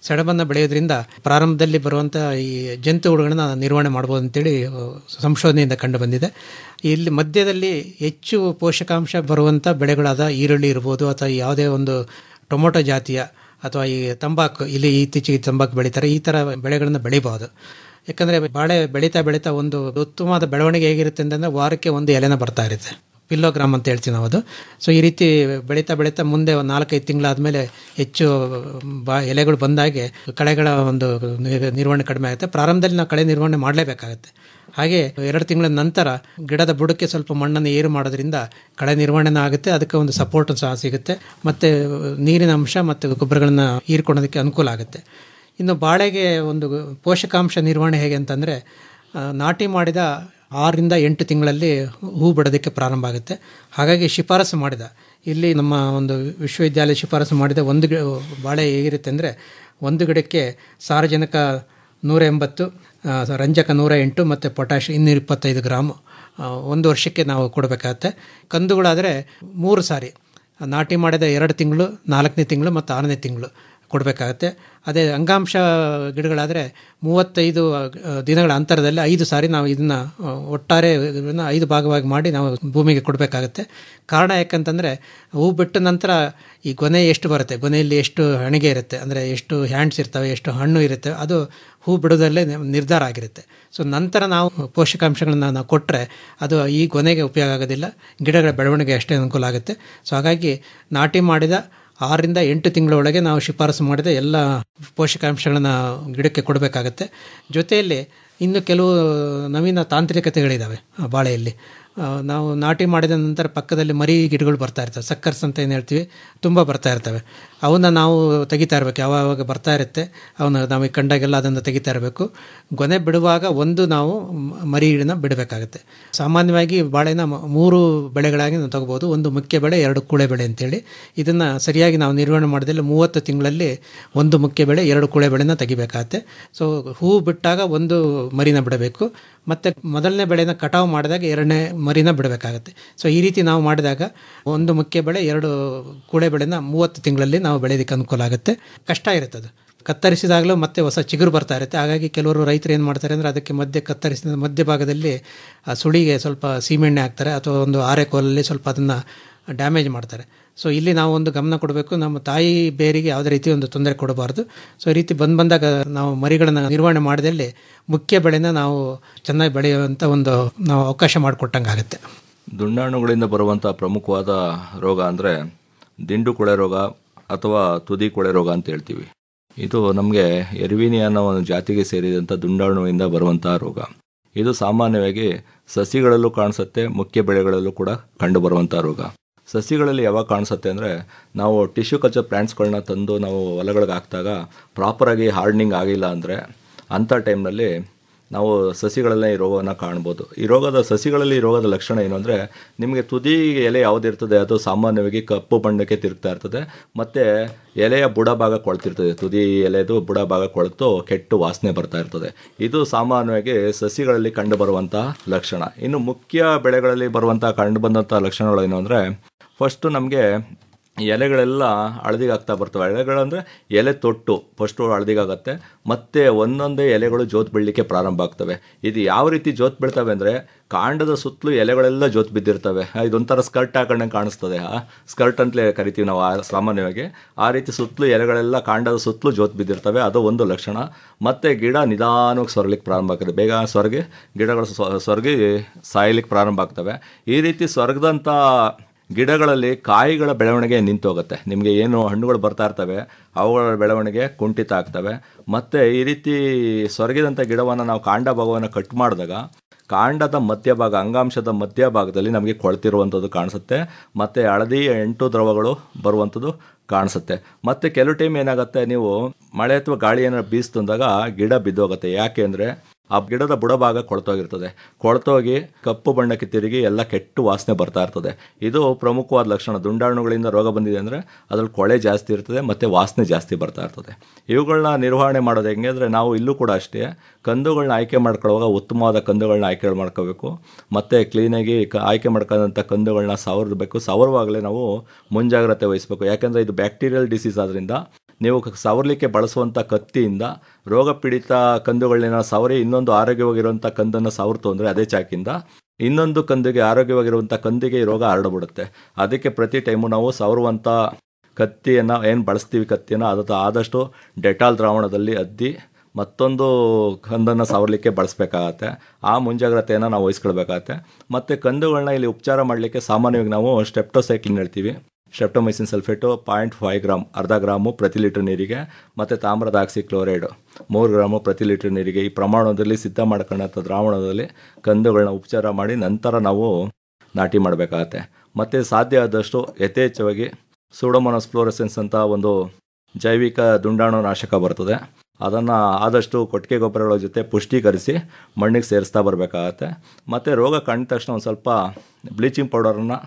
[SPEAKER 6] ಸೆಣಬನ್ನು ಬೆಳೆಯೋದ್ರಿಂದ ಪ್ರಾರಂಭದಲ್ಲಿ ಬರುವಂಥ ಈ ಜಂತುಹುಳುಗಳನ್ನ ನಿರ್ವಹಣೆ ಮಾಡ್ಬೋದು ಅಂತೇಳಿ ಸಂಶೋಧನೆಯಿಂದ ಕಂಡು ಬಂದಿದೆ. ಇಲ್ಲಿ ಮಧ್ಯದಲ್ಲಿ ಹೆಚ್ಚು ಪೋಷಕಾಂಶ ಬರುವಂಥ ಬೆಳೆಗಳಾದ ಈರುಳ್ಳಿ ಇರ್ಬೋದು ಅಥವಾ ಯಾವುದೇ ಒಂದು ಟೊಮೊಟೊ ಜಾತಿಯ ಅಥವಾ ಈ ತಂಬಾಕು, ಇಲ್ಲಿ ಇತ್ತೀಚೆಗೆ ತಂಬಾಕು ಬೆಳೀತಾರೆ, ಈ ಥರ ಬೆಳೆಗಳನ್ನು ಬೆಳಿಬಹುದು. ಯಾಕಂದರೆ ಬಾಳೆ ಬೆಳೀತಾ ಒಂದು ಉತ್ತಮವಾದ ಬೆಳವಣಿಗೆ ಹೇಗಿರುತ್ತೆ ಅಂತಂದರೆ ವಾರಕ್ಕೆ ಒಂದು ಎಲೆನ ಬರ್ತಾ ಇರುತ್ತೆ, ಪಿಲ್ಲೋಗ್ರಾಮ್ ಅಂತ ಹೇಳ್ತೀವಿ ನಾವು ಅದು. ಸೊ ಈ ರೀತಿ ಬೆಳೀತಾ ಮುಂದೆ ಒಂದು 4-5 ತಿಂಗಳಾದಮೇಲೆ ಹೆಚ್ಚು ಎಲೆಗಳು ಬಂದಾಗೆ ಕಳೆಗಳ ಒಂದು ನಿರ್ವಹಣೆ ಕಡಿಮೆ ಆಗುತ್ತೆ. ಪ್ರಾರಂಭದಲ್ಲಿ ನಾವು ಕಳೆ ನಿರ್ವಹಣೆ ಮಾಡಲೇಬೇಕಾಗುತ್ತೆ. ಹಾಗೆ 2 ತಿಂಗಳ ನಂತರ ಗಿಡದ ಬುಡಕ್ಕೆ ಸ್ವಲ್ಪ ಮಣ್ಣನ್ನು ಏರು ಮಾಡೋದ್ರಿಂದ ಕಳೆ ನಿರ್ವಹಣೆ ಆಗುತ್ತೆ, ಅದಕ್ಕೆ ಒಂದು ಸಪೋರ್ಟ್ ಸಹ ಸಿಗುತ್ತೆ, ಮತ್ತು ನೀರಿನ ಅಂಶ ಮತ್ತು ಗೊಬ್ಬರಗಳನ್ನು ಹೀರ್ಕೊಳ್ಳೋದಕ್ಕೆ ಅನುಕೂಲ ಆಗುತ್ತೆ. ಇನ್ನು ಬಾಳೆಗೆ ಒಂದು ಪೋಷಕಾಂಶ ನಿರ್ವಹಣೆ ಹೇಗೆ ಅಂತಂದರೆ, ನಾಟಿ ಮಾಡಿದ 6 ರಿಂದ 8 ತಿಂಗಳಲ್ಲಿ ಹೂ ಬಿಡೋದಕ್ಕೆ ಪ್ರಾರಂಭ ಆಗುತ್ತೆ. ಹಾಗಾಗಿ ಶಿಫಾರಸು ಮಾಡಿದ ಇಲ್ಲಿ ನಮ್ಮ ಒಂದು ವಿಶ್ವವಿದ್ಯಾಲಯ ಶಿಫಾರಸು ಮಾಡಿದ ಒಂದು ಬಾಳೆ ಹೇಗಿರುತ್ತೆ ಅಂದರೆ, ಒಂದು ಗಿಡಕ್ಕೆ ಸಾರಜನಕ 180, ರಂಜಕ 108 ಮತ್ತು ಪೊಟ್ಯಾಷ್ 225 ಗ್ರಾಮ್ 1 ವರ್ಷಕ್ಕೆ ನಾವು ಕೊಡಬೇಕಾಗತ್ತೆ. ಕಂದುಗಳಾದರೆ 3 ಸಾರಿ ನಾಟಿ ಮಾಡಿದ 2 ತಿಂಗಳು, 4ನೇ ತಿಂಗಳು ಮತ್ತು 6ನೇ ತಿಂಗಳು ಕೊಡಬೇಕಾಗತ್ತೆ. ಅದೇ ಅಂಗಾಂಶ ಗಿಡಗಳಾದರೆ 35 ದಿನಗಳ ಅಂತರದಲ್ಲಿ 5 ಸಾರಿ ನಾವು ಇದನ್ನು ಒಟ್ಟಾರೆ 5 ಭಾಗವಾಗಿ ಮಾಡಿ ನಾವು ಭೂಮಿಗೆ ಕೊಡಬೇಕಾಗತ್ತೆ. ಕಾರಣ ಯಾಕಂತಂದರೆ, ಹೂ ಬಿಟ್ಟ ನಂತರ ಈ ಗೊನೆ ಎಷ್ಟು ಬರುತ್ತೆ, ಗೊನೆಯಲ್ಲಿ ಎಷ್ಟು ಹಣಿಗೆ ಇರುತ್ತೆ, ಅಂದರೆ ಎಷ್ಟು ಹ್ಯಾಂಡ್ಸ್ ಇರ್ತವೆ, ಎಷ್ಟು ಹಣ್ಣು ಇರುತ್ತೆ, ಅದು ಹೂ ಬಿಡೋದಲ್ಲೇ ನಿರ್ಧಾರ ಆಗಿರುತ್ತೆ. ಸೊ ನಂತರ ನಾವು ಪೋಷಕಾಂಶಗಳನ್ನು ನಾವು ಕೊಟ್ಟರೆ ಅದು ಈ ಗೊನೆಗೆ ಉಪಯೋಗ ಆಗೋದಿಲ್ಲ, ಗಿಡಗಳ ಬೆಳವಣಿಗೆ ಅಷ್ಟೇ ಅನುಕೂಲ ಆಗುತ್ತೆ. ಸೊ ಹಾಗಾಗಿ ನಾಟಿ ಮಾಡಿದ 6 ರಿಂದ 8 ತಿಂಗಳೊಳಗೆ ನಾವು ಶಿಫಾರಸು ಮಾಡಿದ ಎಲ್ಲ ಪೋಷಕಾಂಶಗಳನ್ನು ಗಿಡಕ್ಕೆ ಕೊಡಬೇಕಾಗತ್ತೆ. ಜೊತೆಯಲ್ಲಿ ಇನ್ನು ಕೆಲವು ನವೀನ ತಾಂತ್ರಿಕತೆಗಳಿದ್ದಾವೆ ಬಾಳೆಯಲ್ಲಿ. ನಾವು ನಾಟಿ ಮಾಡಿದ ನಂತರ ಪಕ್ಕದಲ್ಲಿ ಮರಿ ಗಿಡಗಳು ಬರ್ತಾ ಇರ್ತವೆ, ಸಕ್ಕರ್ಸ್ ಅಂತ ಏನು ಹೇಳ್ತೀವಿ, ತುಂಬ ಬರ್ತಾ ಇರ್ತವೆ. ಅವನ್ನ ನಾವು ತೆಗಿತಾ ಇರಬೇಕು, ಯಾವಾಗ ಬರ್ತಾ ಇರುತ್ತೆ ಅವನ್ನ ನಾವು ಕಂಡಾಗೆಲ್ಲ ಅದನ್ನು ತೆಗಿತಾ ಇರಬೇಕು. ಗೊನೆ ಬಿಡುವಾಗ ಒಂದು ನಾವು ಮರಿ ಗಿಡನ ಬಿಡಬೇಕಾಗತ್ತೆ. ಸಾಮಾನ್ಯವಾಗಿ ಬಾಳೆನ 3 ಬೆಳೆಗಳಾಗಿ ನಾವು ತಗೋಬೋದು, ಒಂದು ಮುಖ್ಯ ಬೆಳೆ, 2 ಕೂಳೆ ಬೆಳೆ ಅಂತೇಳಿ. ಇದನ್ನು ಸರಿಯಾಗಿ ನಾವು ನಿರ್ವಹಣೆ ಮಾಡಿದಲ್ಲಿ 30 ತಿಂಗಳಲ್ಲಿ ಒಂದು ಮುಖ್ಯ ಬೆಳೆ, 2 ಕೂಳೆ ಬೆಳೆನ ತೆಗಿಬೇಕಾಗತ್ತೆ. ಸೊ ಹೂ ಬಿಟ್ಟಾಗ ಒಂದು ಮರಿನ ಬಿಡಬೇಕು, ಮತ್ತು ಮೊದಲನೇ ಬೆಳೆನ ಕಟಾವು ಮಾಡಿದಾಗ 2ನೇ ಮರಿನ ಬಿಡಬೇಕಾಗತ್ತೆ. ಸೊ ಈ ರೀತಿ ನಾವು ಮಾಡಿದಾಗ ಒಂದು ಮುಖ್ಯ ಬೆಳೆ, 2 ಕೂಳೆ ಬೆಳೆನ 30 ತಿಂಗಳಲ್ಲಿ ನಾವು ಬೆಳೆಯೋದಕ್ಕೆ ಅನುಕೂಲ ಆಗುತ್ತೆ. ಕಷ್ಟ ಇರುತ್ತೆ ಅದು, ಕತ್ತರಿಸಿದಾಗಲೂ ಮತ್ತೆ ಹೊಸ ಚಿಗುರು ಬರ್ತಾ ಇರುತ್ತೆ. ಹಾಗಾಗಿ ಕೆಲವರು ರೈತರು ಏನು ಮಾಡ್ತಾರೆ ಅಂದರೆ, ಅದಕ್ಕೆ ಕತ್ತರಿಸಿದ ಮಧ್ಯಭಾಗದಲ್ಲಿ ಆ ಸುಳಿಗೆ ಸ್ವಲ್ಪ ಸೀಮೆಣ್ಣೆ ಹಾಕ್ತಾರೆ, ಅಥವಾ ಒಂದು ಆರೆಕೋಲಲ್ಲಿ ಸ್ವಲ್ಪ ಅದನ್ನು ಡ್ಯಾಮೇಜ್ ಮಾಡ್ತಾರೆ. ಸೊ ಇಲ್ಲಿ ನಾವು ಒಂದು ಗಮನ ಕೊಡಬೇಕು, ನಮ್ಮ ತಾಯಿ ಬೇರಿಗೆ ಯಾವುದೇ ರೀತಿ ಒಂದು ತೊಂದರೆ ಕೊಡಬಾರ್ದು. ಸೊ ಈ ರೀತಿ ಬಂದಾಗ ನಾವು ಮರಿಗಳನ್ನು ನಿರ್ವಹಣೆ ಮಾಡಿದಲ್ಲಿ ಮುಖ್ಯ ಬೆಳೆನ ನಾವು ಚೆನ್ನಾಗಿ ಬೆಳೆಯುವಂಥ ಒಂದು ನಾವು ಅವಕಾಶ ಮಾಡಿಕೊಟ್ಟಂಗೆ ಆಗುತ್ತೆ.
[SPEAKER 7] ದುಂಡಾಣುಗಳಿಂದ ಬರುವಂಥ ಪ್ರಮುಖವಾದ ರೋಗ ಅಂದರೆ ದಿಂಡು ಕೊಳೆ ರೋಗ ಅಥವಾ ತುದಿ ಕೊಳೆ ರೋಗ ಅಂತ ಹೇಳ್ತೀವಿ. ಇದು ನಮಗೆ ಎರ್ವಿನಿ ಅನ್ನೋ ಒಂದು ಜಾತಿಗೆ ಸೇರಿದಂಥ ದುಂಡಾಣುವಿಂದ ಬರುವಂಥ ರೋಗ. ಇದು ಸಾಮಾನ್ಯವಾಗಿ ಸಸಿಗಳಲ್ಲೂ ಕಾಣಿಸುತ್ತೆ, ಮುಖ್ಯ ಬೆಳೆಗಳಲ್ಲೂ ಕೂಡ ಕಂಡು ಬರುವಂಥ ರೋಗ. ಸಸಿಗಳಲ್ಲಿ ಯಾವಾಗ ಕಾಣಿಸುತ್ತೆ ಅಂದರೆ, ನಾವು ಟಿಶ್ಯೂ ಕಲ್ಚರ್ ಪ್ಲ್ಯಾಂಟ್ಸ್ಗಳನ್ನ ತಂದು ನಾವು ಹೊಲಗಳಿಗೆ ಹಾಕಿದಾಗ ಪ್ರಾಪರಾಗಿ ಹಾರ್ಡ್ನಿಂಗ್ ಆಗಿಲ್ಲ ಅಂದರೆ ಅಂಥ ಟೈಮ್ನಲ್ಲಿ ನಾವು ಸಸಿಗಳಲ್ಲೇ ಈ ರೋಗವನ್ನು ಕಾಣ್ಬೋದು. ಸಸಿಗಳಲ್ಲಿ ಈ ರೋಗದ ಲಕ್ಷಣ ಏನು ಅಂದರೆ, ನಿಮಗೆ ತುದಿ ಎಲೆ ಯಾವುದಿರ್ತದೆ ಅದು ಸಾಮಾನ್ಯವಾಗಿ ಕಪ್ಪು ಬಣ್ಣಕ್ಕೆ ತಿರುಗ್ತಾ ಇರ್ತದೆ, ಮತ್ತು ಎಲೆಯ ಬುಡ ಭಾಗ ಕೊಳ್ತಿರ್ತದೆ. ತುದಿ ಎಲೆದು ಬುಡ ಭಾಗ ಕೊಳೆತು ಕೆಟ್ಟು ವಾಸನೆ ಬರ್ತಾ ಇರ್ತದೆ. ಇದು ಸಾಮಾನ್ಯವಾಗಿ ಸಸಿಗಳಲ್ಲಿ ಕಂಡು ಬರುವಂಥ ಲಕ್ಷಣ. ಇನ್ನು ಮುಖ್ಯ ಬೆಳೆಗಳಲ್ಲಿ ಕಂಡು ಬಂದಂಥ ಲಕ್ಷಣಗಳೇನು ಅಂದರೆ, ಫಸ್ಟು ನಮಗೆ ಎಲೆಗಳೆಲ್ಲ ಹಳದಿಗಾಗ್ತಾ ಬರ್ತವೆ. ಎಲೆಗಳಂದರೆ ಎಲೆ ತೊಟ್ಟು ಫಸ್ಟು ಹಳದಿಗಾಗತ್ತೆ, ಮತ್ತು ಒಂದೊಂದೇ ಎಲೆಗಳು ಜೋತ್ ಬೀಳಲಿಕ್ಕೆ ಪ್ರಾರಂಭ ಆಗ್ತವೆ. ಇದು ಯಾವ ರೀತಿ ಜೋತ್ ಬೀಳ್ತವೆ ಅಂದರೆ, ಕಾಂಡದ ಸುತ್ತಲೂ ಎಲೆಗಳೆಲ್ಲ ಜೋತ್ ಬಿದ್ದಿರ್ತವೆ. ಇದೊಂಥರ ಸ್ಕರ್ಟ್ ಹಾಕೊಂಡಂಗೆ ಕಾಣಿಸ್ತದೆ, ಸ್ಕರ್ಟ್ ಅಂತಲೇ ಕರಿತೀವಿ ನಾವು ಸಾಮಾನ್ಯವಾಗಿ. ಆ ರೀತಿ ಸುತ್ತಲೂ ಎಲೆಗಳೆಲ್ಲ ಕಾಂಡದ ಸುತ್ತಲೂ ಜೋತ್ ಬಿದ್ದಿರ್ತವೆ, ಅದು ಒಂದು ಲಕ್ಷಣ. ಮತ್ತು ಗಿಡ ನಿಧಾನವಾಗಿ ಸೊರಲಿಕ್ಕೆ ಪ್ರಾರಂಭ ಆಗ್ತದೆ, ಬೇಗ ಸೊರಗಿ ಗಿಡಗಳು ಸೊರಗಿ ಸಾಯಲಿಕ್ಕೆ ಪ್ರಾರಂಭ ಆಗ್ತವೆ. ಈ ರೀತಿ ಸೊರಗದಂಥ ಗಿಡಗಳಲ್ಲಿ ಕಾಯಿಗಳ ಬೆಳವಣಿಗೆ ನಿಂತೋಗುತ್ತೆ. ನಿಮಗೆ ಏನು ಹಣ್ಣುಗಳು ಬರ್ತಾ ಇರ್ತವೆ ಅವುಗಳ ಬೆಳವಣಿಗೆ ಕುಂಠಿತ ಆಗ್ತವೆ. ಮತ್ತು ಈ ರೀತಿ ಸೊರಗಿದಂಥ ಗಿಡವನ್ನು ನಾವು ಕಾಂಡ ಭಾಗವನ್ನು ಕಟ್ ಮಾಡಿದಾಗ ಕಾಂಡದ ಮಧ್ಯಭಾಗ, ಅಂಗಾಂಶದ ಮಧ್ಯಭಾಗದಲ್ಲಿ ನಮಗೆ ಕೊಳ್ತಿರುವಂಥದ್ದು ಕಾಣಿಸುತ್ತೆ, ಮತ್ತು ಹಳದಿ ಎಂಟು ದ್ರವಗಳು ಬರುವಂಥದ್ದು ಕಾಣಿಸುತ್ತೆ. ಮತ್ತು ಕೆಲವು ಟೈಮ್ ಏನಾಗುತ್ತೆ, ನೀವು ಮಳೆ ಅಥವಾ ಗಾಳಿ ಏನಾದ್ರು ಬೀಸ್ತಂದಾಗ ಗಿಡ ಬಿದ್ದೋಗುತ್ತೆ. ಯಾಕೆ ಅಂದರೆ ಆ ಗಿಡದ ಬುಡಭಾಗ ಕೊಳ್ತೋಗಿರ್ತದೆ. ಕೊಳ್ತೋಗಿ ಕಪ್ಪು ಬಣ್ಣಕ್ಕೆ ತಿರುಗಿ ಎಲ್ಲ ಕೆಟ್ಟು ವಾಸನೆ ಬರ್ತಾ ಇರ್ತದೆ. ಇದು ಪ್ರಮುಖವಾದ ಲಕ್ಷಣ. ದುಂಡಾಣುಗಳಿಂದ ರೋಗ ಬಂದಿದೆ ಅಂದರೆ ಅದ್ರಲ್ಲಿ ಕೊಳೆ ಜಾಸ್ತಿ ಇರ್ತದೆ ಮತ್ತು ವಾಸನೆ ಜಾಸ್ತಿ ಬರ್ತಾ ಇರ್ತದೆ. ಇವುಗಳನ್ನ ನಿರ್ವಹಣೆ ಮಾಡೋದು ಹೆಂಗೆ ಅಂದರೆ, ನಾವು ಇಲ್ಲೂ ಕೂಡ ಅಷ್ಟೇ ಕಂದುಗಳನ್ನ ಆಯ್ಕೆ ಮಾಡ್ಕೊಳ್ಳುವಾಗ ಉತ್ತಮವಾದ ಕಂದುಗಳನ್ನ ಆಯ್ಕೆ ಮಾಡ್ಕೋಬೇಕು. ಮತ್ತು ಕ್ಲೀನಾಗಿ ಆಯ್ಕೆ ಮಾಡ್ಕೊಂಡಂಥ ಕಂದುಗಳನ್ನ ಸವರಬೇಕು. ಸವರುವಾಗಲೇ ನಾವು ಮುಂಜಾಗ್ರತೆ ವಹಿಸಬೇಕು. ಯಾಕೆಂದರೆ ಇದು ಬ್ಯಾಕ್ಟೀರಿಯಲ್ ಡಿಸೀಸ್ ಆದ್ದರಿಂದ ನೀವು ಸವರಲಿಕ್ಕೆ ಬಳಸುವಂಥ ಕತ್ತಿಯಿಂದ ರೋಗ ಪೀಡಿತ ಕಂದುಗಳನ್ನ ಸವರಿ ಇನ್ನೊಂದು ಆರೋಗ್ಯವಾಗಿರುವಂಥ ಕಂದನ್ನು ಸವರ್ತು ಅಂದರೆ ಅದೇ ಚಾಕಿಂದ ಇನ್ನೊಂದು ಕಂದಿಗೆ ಆರೋಗ್ಯವಾಗಿರುವಂಥ ಕಂದಿಗೆ ಈ ರೋಗ ಹರಡ್ಬಿಡುತ್ತೆ. ಅದಕ್ಕೆ ಪ್ರತಿ ಟೈಮು ನಾವು ಸವರುವಂಥ ಕತ್ತಿಯನ್ನು ಏನು ಬಳಸ್ತೀವಿ ಕತ್ತಿಯನ್ನು ಆದಷ್ಟು ಡೆಟಾಲ್ ದ್ರಾವಣದಲ್ಲಿ ಅದ್ದಿ ಮತ್ತೊಂದು ಕಂದನ್ನು ಸವರಲಿಕ್ಕೆ ಬಳಸಬೇಕಾಗತ್ತೆ. ಆ ಮುಂಜಾಗ್ರತೆಯನ್ನು ನಾವು ವಹಿಸ್ಕೊಳ್ಬೇಕಾಗತ್ತೆ. ಮತ್ತು ಕಂದುಗಳನ್ನ ಇಲ್ಲಿ ಉಪಚಾರ ಮಾಡಲಿಕ್ಕೆ ಸಾಮಾನ್ಯವಾಗಿ ನಾವು ಸ್ಟೆಪ್ಟೋಸೈಕ್ಲಿನ್ ಹೇಳ್ತೀವಿ. ಸ್ಟ್ರೆಪ್ಟೊಮೈಸಿನ್ ಸಲ್ಫೇಟು 0.5 ಗ್ರಾಮ್, ಅರ್ಧ ಗ್ರಾಮು ಪ್ರತಿ ಲೀಟರ್ ನೀರಿಗೆ, ಮತ್ತು ತಾಮ್ರದ ಆಕ್ಸಿಕ್ಲೋರೈಡ್ 3 ಗ್ರಾಮು ಪ್ರತಿ ಲೀಟರ್ ನೀರಿಗೆ ಈ ಪ್ರಮಾಣದಲ್ಲಿ ಸಿದ್ಧ ಮಾಡ್ಕೊಂಡಂಥ ದ್ರಾವಣದಲ್ಲಿ ಕಂದುಗಳನ್ನ ಉಪಚಾರ ಮಾಡಿ ನಂತರ ನಾವು ನಾಟಿ ಮಾಡಬೇಕಾಗತ್ತೆ. ಮತ್ತು ಸಾಧ್ಯ ಆದಷ್ಟು ಯಥೇಚ್ಛವಾಗಿ ಸೂಡೋಮೋನಾಸ್ ಫ್ಲೋರೆಸೆನ್ಸ್ ಅಂತ ಒಂದು ಜೈವಿಕ ದುಂಡಾಣು ನಾಶಕ ಬರ್ತದೆ. ಅದನ್ನು ಆದಷ್ಟು ಕೊಟ್ಟಿಗೆ ಗೊಬ್ಬರಗಳ ಜೊತೆ ಪುಷ್ಟೀಕರಿಸಿ ಮಣ್ಣಿಗೆ ಸೇರಿಸ್ತಾ ಬರಬೇಕಾಗತ್ತೆ. ಮತ್ತು ರೋಗ ಕಂಡ ತಕ್ಷಣ ಒಂದು ಸ್ವಲ್ಪ ಬ್ಲೀಚಿಂಗ್ ಪೌಡರನ್ನು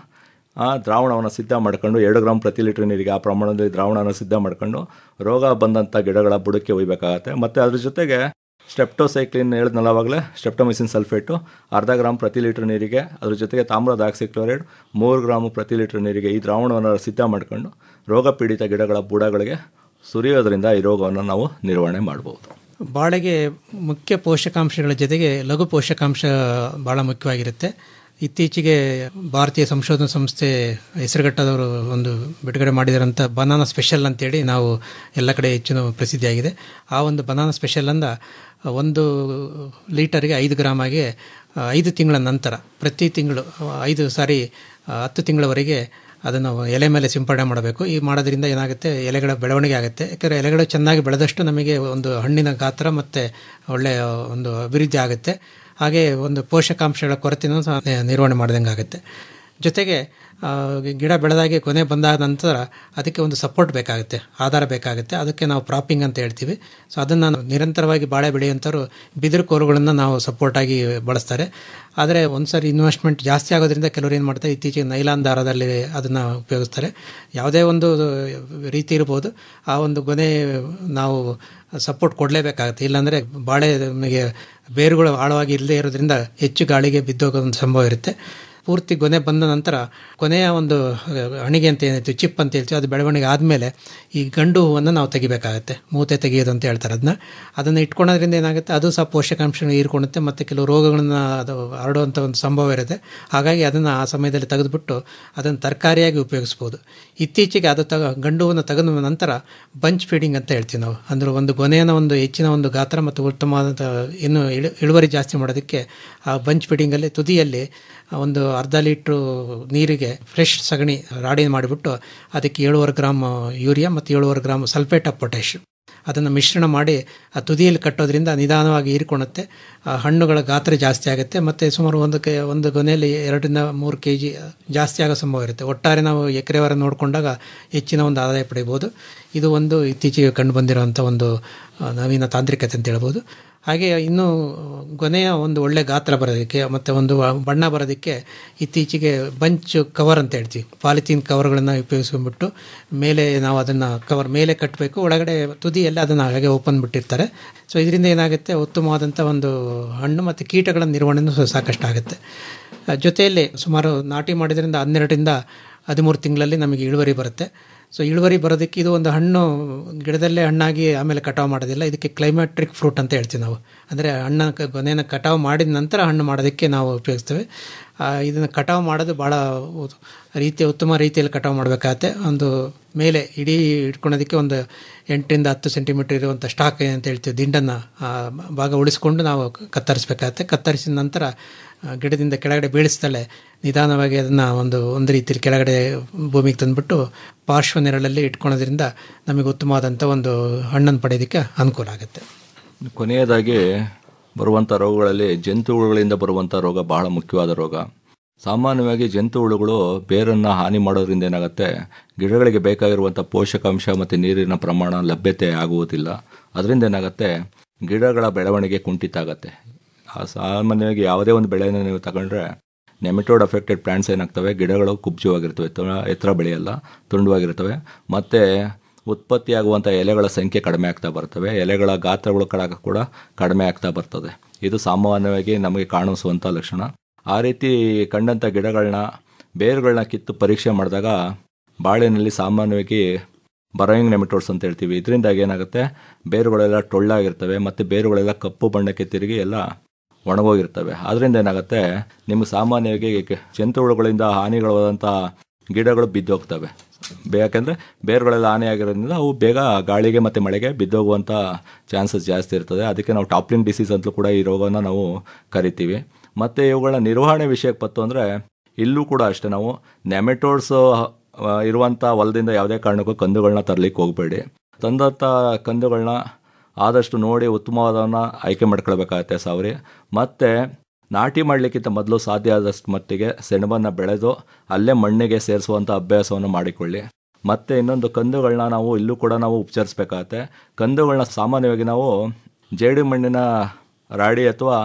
[SPEAKER 7] ದ್ರಾವಣವನ್ನು ಸಿದ್ಧ ಮಾಡ್ಕೊಂಡು 2 ಗ್ರಾಮ್ ಪ್ರತಿ ಲೀಟರ್ ನೀರಿಗೆ ಆ ಪ್ರಮಾಣದಲ್ಲಿ ದ್ರಾವಣವನ್ನು ಸಿದ್ಧ ಮಾಡ್ಕೊಂಡು ರೋಗ ಬಂದಂಥ ಗಿಡಗಳ ಬುಡಕ್ಕೆ ಒಯ್ಬೇಕಾಗತ್ತೆ. ಮತ್ತು ಅದ್ರ ಜೊತೆಗೆ ಸ್ಟೆಪ್ಟೋಸೈಕ್ಲಿನ್ ಹೇಳಿದ್ನಲ್ಲ ಆವಾಗಲೇ, ಸ್ಟೆಪ್ಟೊಮೈಸಿನ್ ಸಲ್ಫೇಟು ಅರ್ಧ ಗ್ರಾಮ್ ಪ್ರತಿ ಲೀಟರ್ ನೀರಿಗೆ, ಅದ್ರ ಜೊತೆಗೆ ತಾಮ್ರದ ಆಕ್ಸಿಕ್ಲೋರೈಡ್ 3 ಗ್ರಾಮು ಪ್ರತಿ ಲೀಟರ್ ನೀರಿಗೆ ಈ ದ್ರಾವಣವನ್ನು ಸಿದ್ಧ ಮಾಡ್ಕೊಂಡು ರೋಗ ಪೀಡಿತ ಗಿಡಗಳ ಬುಡಗಳಿಗೆ ಸುರಿಯೋದ್ರಿಂದ ಈ ರೋಗವನ್ನು ನಾವು ನಿರ್ವಹಣೆ ಮಾಡ್ಬೋದು.
[SPEAKER 6] ಬಾಳೆಗೆ ಮುಖ್ಯ ಪೋಷಕಾಂಶಗಳ ಜೊತೆಗೆ ಲಘು ಪೋಷಕಾಂಶ ಭಾಳ ಮುಖ್ಯವಾಗಿರುತ್ತೆ. ಇತ್ತೀಚೆಗೆ ಭಾರತೀಯ ಸಂಶೋಧನಾ ಸಂಸ್ಥೆ ಹೆಸರುಘಟ್ಟದವರು ಒಂದು ಬಿಡುಗಡೆ ಮಾಡಿದಾರಂಥ ಬನಾನಾ ಸ್ಪೆಷಲ್ ಅಂತೇಳಿ ನಾವು ಎಲ್ಲ ಕಡೆ ಹೆಚ್ಚಿನ ಪ್ರಸಿದ್ಧಿಯಾಗಿದೆ. ಆ ಒಂದು ಬನಾನಾ ಸ್ಪೆಷಲನ್ನು 1 ಲೀಟರ್ಗೆ 5 ಗ್ರಾಮಾಗಿ 5 ತಿಂಗಳ ನಂತರ ಪ್ರತಿ ತಿಂಗಳು 5 ಸಾರಿ 10 ತಿಂಗಳವರೆಗೆ ಅದನ್ನು ಎಲೆ ಮೇಲೆ ಸಿಂಪಡಣೆ ಮಾಡಬೇಕು. ಈ ಮಾಡೋದ್ರಿಂದ ಏನಾಗುತ್ತೆ, ಎಲೆಗಳ ಬೆಳವಣಿಗೆ ಆಗುತ್ತೆ. ಯಾಕಂದರೆ ಎಲೆಗಳು ಚೆನ್ನಾಗಿ ಬೆಳೆದಷ್ಟು ನಮಗೆ ಒಂದು ಹಣ್ಣಿನ ಗಾತ್ರ ಮತ್ತು ಒಳ್ಳೆಯ ಒಂದು ಅಭಿವೃದ್ಧಿ ಆಗುತ್ತೆ. ಹಾಗೆ ಒಂದು ಪೋಷಕಾಂಶಗಳ ಕೊರತೆಯೂ ಸಹ ನಿರ್ವಹಣೆ ಮಾಡಿದಂಗೆ ಆಗುತ್ತೆ. ಜೊತೆಗೆ ಗಿಡ ಬೆಳೆದಾಗೆ ಕೊನೆ ಬಂದಾದ ನಂತರ ಅದಕ್ಕೆ ಒಂದು ಸಪೋರ್ಟ್ ಬೇಕಾಗುತ್ತೆ, ಆಧಾರ ಬೇಕಾಗುತ್ತೆ. ಅದಕ್ಕೆ ನಾವು ಪ್ರಾಪಿಂಗ್ ಅಂತ ಹೇಳ್ತೀವಿ. ಸೊ ಅದನ್ನು ನಿರಂತರವಾಗಿ ಬಾಳೆ ಬೆಳೆಯುವಂಥವ್ರು ಬಿದಿರು ಕೋಲುಗಳನ್ನು ನಾವು ಸಪೋರ್ಟಾಗಿ ಬಳಸ್ತಾರೆ. ಆದರೆ ಒಂದು ಸಾರಿ ಇನ್ವೆಸ್ಟ್ಮೆಂಟ್ ಜಾಸ್ತಿ ಆಗೋದ್ರಿಂದ ಕೆಲವರು ಏನು ಮಾಡ್ತಾರೆ, ಇತ್ತೀಚೆಗೆ ನೈಲಾನ್ ದಾರದಲ್ಲಿ ಅದನ್ನು ಉಪಯೋಗಿಸ್ತಾರೆ. ಯಾವುದೇ ಒಂದು ರೀತಿ ಇರ್ಬೋದು, ಆ ಒಂದು ಗೊನೆ ನಾವು ಸಪೋರ್ಟ್ ಕೊಡಲೇಬೇಕಾಗುತ್ತೆ. ಇಲ್ಲಾಂದರೆ ಬಾಳೆ ನಮಗೆ ಬೇರುಗಳು ಆಳವಾಗಿ ಇಲ್ಲದೆ ಇರೋದ್ರಿಂದ ಹೆಚ್ಚು ಗಾಳಿಗೆ ಬಿದ್ದೋಗೋ ಒಂದು ಸಂಭವ ಇರುತ್ತೆ. ಪೂರ್ತಿ ಗೊನೆ ಬಂದ ನಂತರ ಕೊನೆಯ ಒಂದು ಅಣಿಗೆ ಅಂತ ಏನಾಯ್ತು ಚಿಪ್ ಅಂತ ಹೇಳ್ತೀವಿ, ಅದು ಬೆಳವಣಿಗೆ ಆದಮೇಲೆ ಈ ಗಂಡು ಹೂವನ್ನು ನಾವು ತೆಗಿಬೇಕಾಗತ್ತೆ. ಮೂತೆ ತೆಗೆಯೋದು ಅಂತ ಹೇಳ್ತಾರೆ. ಅದನ್ನು ಇಟ್ಕೊಳ್ಳೋದ್ರಿಂದ ಏನಾಗುತ್ತೆ, ಅದು ಸಹ ಪೋಷಕಾಂಶಗಳು ಹೀರ್ಕೊಳ್ಳುತ್ತೆ ಮತ್ತು ಕೆಲವು ರೋಗಗಳನ್ನು ಅದು ಹರಡುವಂಥ ಒಂದು ಸಂಭವ ಇರುತ್ತೆ. ಹಾಗಾಗಿ ಅದನ್ನು ಆ ಸಮಯದಲ್ಲಿ ತೆಗೆದುಬಿಟ್ಟು ಅದನ್ನು ತರಕಾರಿಯಾಗಿ ಉಪಯೋಗಿಸ್ಬೋದು. ಇತ್ತೀಚೆಗೆ ಅದು ಗಂಡು ಹೂವನ್ನು ತೆಗೆದ ನಂತರ ಬಂಚ್ ಫೀಡಿಂಗ್ ಅಂತ ಹೇಳ್ತೀವಿ ನಾವು. ಅಂದರೆ ಒಂದು ಗೊನೆಯನ್ನು ಒಂದು ಹೆಚ್ಚಿನ ಒಂದು ಗಾತ್ರ ಮತ್ತು ಉತ್ತಮವಾದಂಥ ಇನ್ನು ಇಳುವರಿ ಜಾಸ್ತಿ ಮಾಡೋದಕ್ಕೆ ಆ ಬಂಚ್ ಫೀಡಿಂಗಲ್ಲಿ ತುದಿಯಲ್ಲಿ ಒಂದು ಅರ್ಧ ಲೀಟ್ರು ನೀರಿಗೆ ಫ್ರೆಶ್ ಸಗಣಿ ರಾಡಿ ಮಾಡಿಬಿಟ್ಟು ಅದಕ್ಕೆ 7.5 ಗ್ರಾಮ್ ಯೂರಿಯಾ ಮತ್ತು 7.5 ಗ್ರಾಮ್ ಸಲ್ಫೇಟ್ ಆಫ್ ಪೊಟ್ಯಾಶ್ ಅದನ್ನು ಮಿಶ್ರಣ ಮಾಡಿ ಆ ತುದಿಯಲ್ಲಿ ಕಟ್ಟೋದ್ರಿಂದ ನಿಧಾನವಾಗಿ ಹೀರಿಕೊಳ್ಳುತ್ತೆ. ಹಣ್ಣುಗಳ ಗಾತ್ರ ಜಾಸ್ತಿ ಆಗುತ್ತೆ ಮತ್ತು ಸುಮಾರು ಒಂದು ಗೊನೆಯಲ್ಲಿ 2-3 kg ಜಾಸ್ತಿ ಆಗೋ ಸಂಭವ ಇರುತ್ತೆ. ಒಟ್ಟಾರೆ ನಾವು ಎಕರೆವಾರ ನೋಡಿಕೊಂಡಾಗ ಹೆಚ್ಚಿನ ಒಂದು ಆದಾಯ ಪಡೆಯಬಹುದು. ಇದು ಒಂದು ಇತ್ತೀಚೆಗೆ ಕಂಡು ಬಂದಿರುವಂಥ ಒಂದು ನವೀನ ತಾಂತ್ರಿಕತೆ ಅಂತ ಹೇಳ್ಬೋದು. ಹಾಗೆ ಇನ್ನು ಗೊನೆಯ ಒಂದು ಒಳ್ಳೆ ಗಾತ್ರ ಬರೋದಕ್ಕೆ ಮತ್ತು ಒಂದು ಬಣ್ಣ ಬರೋದಕ್ಕೆ ಇತ್ತೀಚೆಗೆ ಬಂಚ್ ಕವರ್ ಅಂತ ಹೇಳ್ತೀವಿ, ಪಾಲಿಥೀನ್ ಕವರ್ಗಳನ್ನು ಉಪಯೋಗಿಸ್ಕೊಂಡ್ಬಿಟ್ಟು ಮೇಲೆ ನಾವು ಅದನ್ನು ಕವರ್ ಮೇಲೆ ಕಟ್ಟಬೇಕು, ಒಳಗಡೆ ತುದಿಯಲ್ಲಿ ಅದನ್ನು ಹಾಗೆ ಓಪನ್ ಬಿಟ್ಟಿರ್ತಾರೆ. ಸೊ ಇದರಿಂದ ಏನಾಗುತ್ತೆ, ಉತ್ತಮವಾದಂಥ ಒಂದು ಹಣ್ಣು ಮತ್ತು ಕೀಟಗಳ ನಿರ್ವಹಣೆಯೂ ಸಾಕಷ್ಟು ಆಗುತ್ತೆ. ಜೊತೆಯಲ್ಲಿ ಸುಮಾರು ನಾಟಿ ಮಾಡಿದ್ರಿಂದ 12-13 ತಿಂಗಳಲ್ಲಿ ನಮಗೆ ಇಳುವರಿ ಬರುತ್ತೆ. ಸೊ ಇಳುವರಿ ಬರೋದಕ್ಕೆ ಇದು ಒಂದು ಹಣ್ಣು ಗಿಡದಲ್ಲೇ ಹಣ್ಣಾಗಿ ಆಮೇಲೆ ಕಟಾವು ಮಾಡೋದಿಲ್ಲ. ಇದಕ್ಕೆ ಕ್ಲೈಮ್ಯಾಟ್ರಿಕ್ ಫ್ರೂಟ್ ಅಂತ ಹೇಳ್ತೀವಿ ನಾವು. ಅಂದರೆ ಹಣ್ಣ ಗೊನೆಯನ್ನು ಕಟಾವು ಮಾಡಿದ ನಂತರ ಹಣ್ಣು ಮಾಡೋದಕ್ಕೆ ನಾವು ಉಪಯೋಗಿಸ್ತೇವೆ. ಇದನ್ನು ಕಟಾವು ಮಾಡೋದು ಭಾಳ ಉತ್ತಮ ರೀತಿಯಲ್ಲಿ ಕಟಾವು ಮಾಡಬೇಕಾಗತ್ತೆ. ಒಂದು ಮೇಲೆ ಇಡೀ ಇಟ್ಕೊಳೋದಕ್ಕೆ ಒಂದು 8-10 ಸೆಂಟಿಮೀಟರ್ ಇರುವಂಥ ಸ್ಟಾಕ್ ಅಂತ ಹೇಳ್ತೀವಿ, ದಿಂಡನ್ನು ಭಾಗ ಉಳಿಸ್ಕೊಂಡು ನಾವು ಕತ್ತರಿಸಬೇಕಾಗತ್ತೆ. ಕತ್ತರಿಸಿದ ನಂತರ ಗಿಡದಿಂದ ಕೆಳಗಡೆ ಬೀಳಿಸ್ದಲೇ ನಿಧಾನವಾಗಿ ಅದನ್ನು ಒಂದು ರೀತಿಯಲ್ಲಿ ಕೆಳಗಡೆ ಭೂಮಿಗೆ ತಂದುಬಿಟ್ಟು ಪಾರ್ಶ್ವ ನೆರಳಲ್ಲಿ ಇಟ್ಕೊಳ್ಳೋದ್ರಿಂದ ನಮಗೆ ಉತ್ತಮವಾದಂಥ ಒಂದು ಹಣ್ಣನ್ನು ಪಡೆಯೋದಕ್ಕೆ ಅನುಕೂಲ ಆಗುತ್ತೆ.
[SPEAKER 7] ಕೊನೆಯದಾಗಿ ಬರುವಂಥ ರೋಗಗಳಲ್ಲಿ ಜಂತುಹುಳುಗಳಿಂದ ಬರುವಂಥ ರೋಗ ಬಹಳ ಮುಖ್ಯವಾದ ರೋಗ. ಸಾಮಾನ್ಯವಾಗಿ ಜಂತುಹುಳುಗಳು ಬೇರನ್ನು ಹಾನಿ ಮಾಡೋದ್ರಿಂದ ಏನಾಗುತ್ತೆ, ಗಿಡಗಳಿಗೆ ಬೇಕಾಗಿರುವಂಥ ಪೋಷಕಾಂಶ ಮತ್ತು ನೀರಿನ ಪ್ರಮಾಣ ಲಭ್ಯತೆ ಆಗುವುದಿಲ್ಲ. ಅದರಿಂದ ಏನಾಗುತ್ತೆ, ಗಿಡಗಳ ಬೆಳವಣಿಗೆ ಕುಂಠಿತ ಆಗುತ್ತೆ. ಸಾಮಾನ್ಯವಾಗಿ ಯಾವುದೇ ಒಂದು ಬೆಳೆಯನ್ನು ನೀವು ತಗೊಂಡ್ರೆ ನೆಮೆಟೋಡ್ ಅಫೆಕ್ಟೆಡ್ ಪ್ಲಾಂಟ್ಸ್ ಏನಾಗ್ತವೆ, ಗಿಡಗಳು ಕುಬ್ಜವಾಗಿರ್ತವೆ, ಎತ್ತರ ಬೆಳೆಯಲ್ಲ, ತುಂಡವಾಗಿರ್ತವೆ. ಮತ್ತು ಉತ್ಪತ್ತಿಯಾಗುವಂಥ ಎಲೆಗಳ ಸಂಖ್ಯೆ ಕಡಿಮೆ ಆಗ್ತಾ ಬರ್ತವೆ, ಎಲೆಗಳ ಗಾತ್ರಗಳು ಕೂಡ ಕಡಿಮೆ ಆಗ್ತಾ ಬರ್ತದೆ. ಇದು ಸಾಮಾನ್ಯವಾಗಿ ನಮಗೆ ಕಾಣಿಸುವಂಥ ಲಕ್ಷಣ. ಆ ರೀತಿ ಕಂಡಂಥ ಗಿಡಗಳನ್ನ ಬೇರುಗಳನ್ನ ಕಿತ್ತು ಪರೀಕ್ಷೆ ಮಾಡಿದಾಗ ಬಾಳೆನಲ್ಲಿ ಸಾಮಾನ್ಯವಾಗಿ ಬರೋಯಿಂಗ್ ನೆಮೆಟೋಡ್ಸ್ ಅಂತ ಹೇಳ್ತೀವಿ. ಇದರಿಂದಾಗಿ ಏನಾಗುತ್ತೆ, ಬೇರುಗಳೆಲ್ಲ ಟೊಳ್ಳಾಗಿರ್ತವೆ ಮತ್ತು ಬೇರುಗಳೆಲ್ಲ ಕಪ್ಪು ಬಣ್ಣಕ್ಕೆ ತಿರುಗಿ ಎಲ್ಲ ಒಣಗೋಗಿರ್ತವೆ. ಅದರಿಂದ ಏನಾಗುತ್ತೆ, ನಿಮಗೆ ಸಾಮಾನ್ಯವಾಗಿ ಜಂತುಹುಳುಗಳಿಂದ ಹಾನಿಗಳಾದಂಥ ಗಿಡಗಳು ಬಿದ್ದೋಗ್ತವೆ. ಯಾಕೆಂದರೆ ಬೇರುಗಳೆಲ್ಲ ಹಾನಿಯಾಗಿರೋದ್ರಿಂದ ಅವು ಬೇಗ ಗಾಳಿಗೆ ಮತ್ತು ಮಳೆಗೆ ಬಿದ್ದೋಗುವಂಥ ಚಾನ್ಸಸ್ ಜಾಸ್ತಿ ಇರ್ತದೆ. ಅದಕ್ಕೆ ನಾವು ಟಾಪ್ಲಿಂಗ್ ಡಿಸೀಸ್ ಅಂತಲೂ ಕೂಡ ಈ ರೋಗನ ನಾವು ಕರಿತೀವಿ. ಮತ್ತು ಇವುಗಳ ನಿರ್ವಹಣೆ ವಿಷಯಕ್ಕೆ ಬಂತು ಅಂದರೆ ಇಲ್ಲೂ ಕೂಡ ಅಷ್ಟೇ, ನಾವು ನೆಮೆಟೋಡ್ಸ್ ಇರುವಂಥ ಹೊಲದಿಂದ ಯಾವುದೇ ಕಾರಣಕ್ಕೂ ಕಂದುಗಳನ್ನ ತರಲಿಕ್ಕೆ ಹೋಗಬೇಡಿ. ತಂದಂಥ ಕಂದುಗಳನ್ನ ಆದಷ್ಟು ನೋಡಿ ಉತ್ತಮವಾದವನ್ನು ಆಯ್ಕೆ ಮಾಡ್ಕೊಳ್ಬೇಕಾಗತ್ತೆ ಸಾವರಿ. ಮತ್ತು ನಾಟಿ ಮಾಡಲಿಕ್ಕಿಂತ ಮೊದಲು ಸಾಧ್ಯ ಆದಷ್ಟು ಮಟ್ಟಿಗೆ ಸೆಣಬನ್ನು ಬೆಳೆದು ಅಲ್ಲೇ ಮಣ್ಣಿಗೆ ಸೇರಿಸುವಂಥ ಅಭ್ಯಾಸವನ್ನು ಮಾಡಿಕೊಳ್ಳಿ. ಮತ್ತು ಇನ್ನೊಂದು, ಕಂದುಗಳನ್ನ ನಾವು ಇಲ್ಲೂ ಕೂಡ ನಾವು ಉಪಚರಿಸಬೇಕಾಗತ್ತೆ. ಕಂದುಗಳನ್ನ ಸಾಮಾನ್ಯವಾಗಿ ನಾವು ಜೇಡಿ ಮಣ್ಣಿನ ರಾಡಿ ಅಥವಾ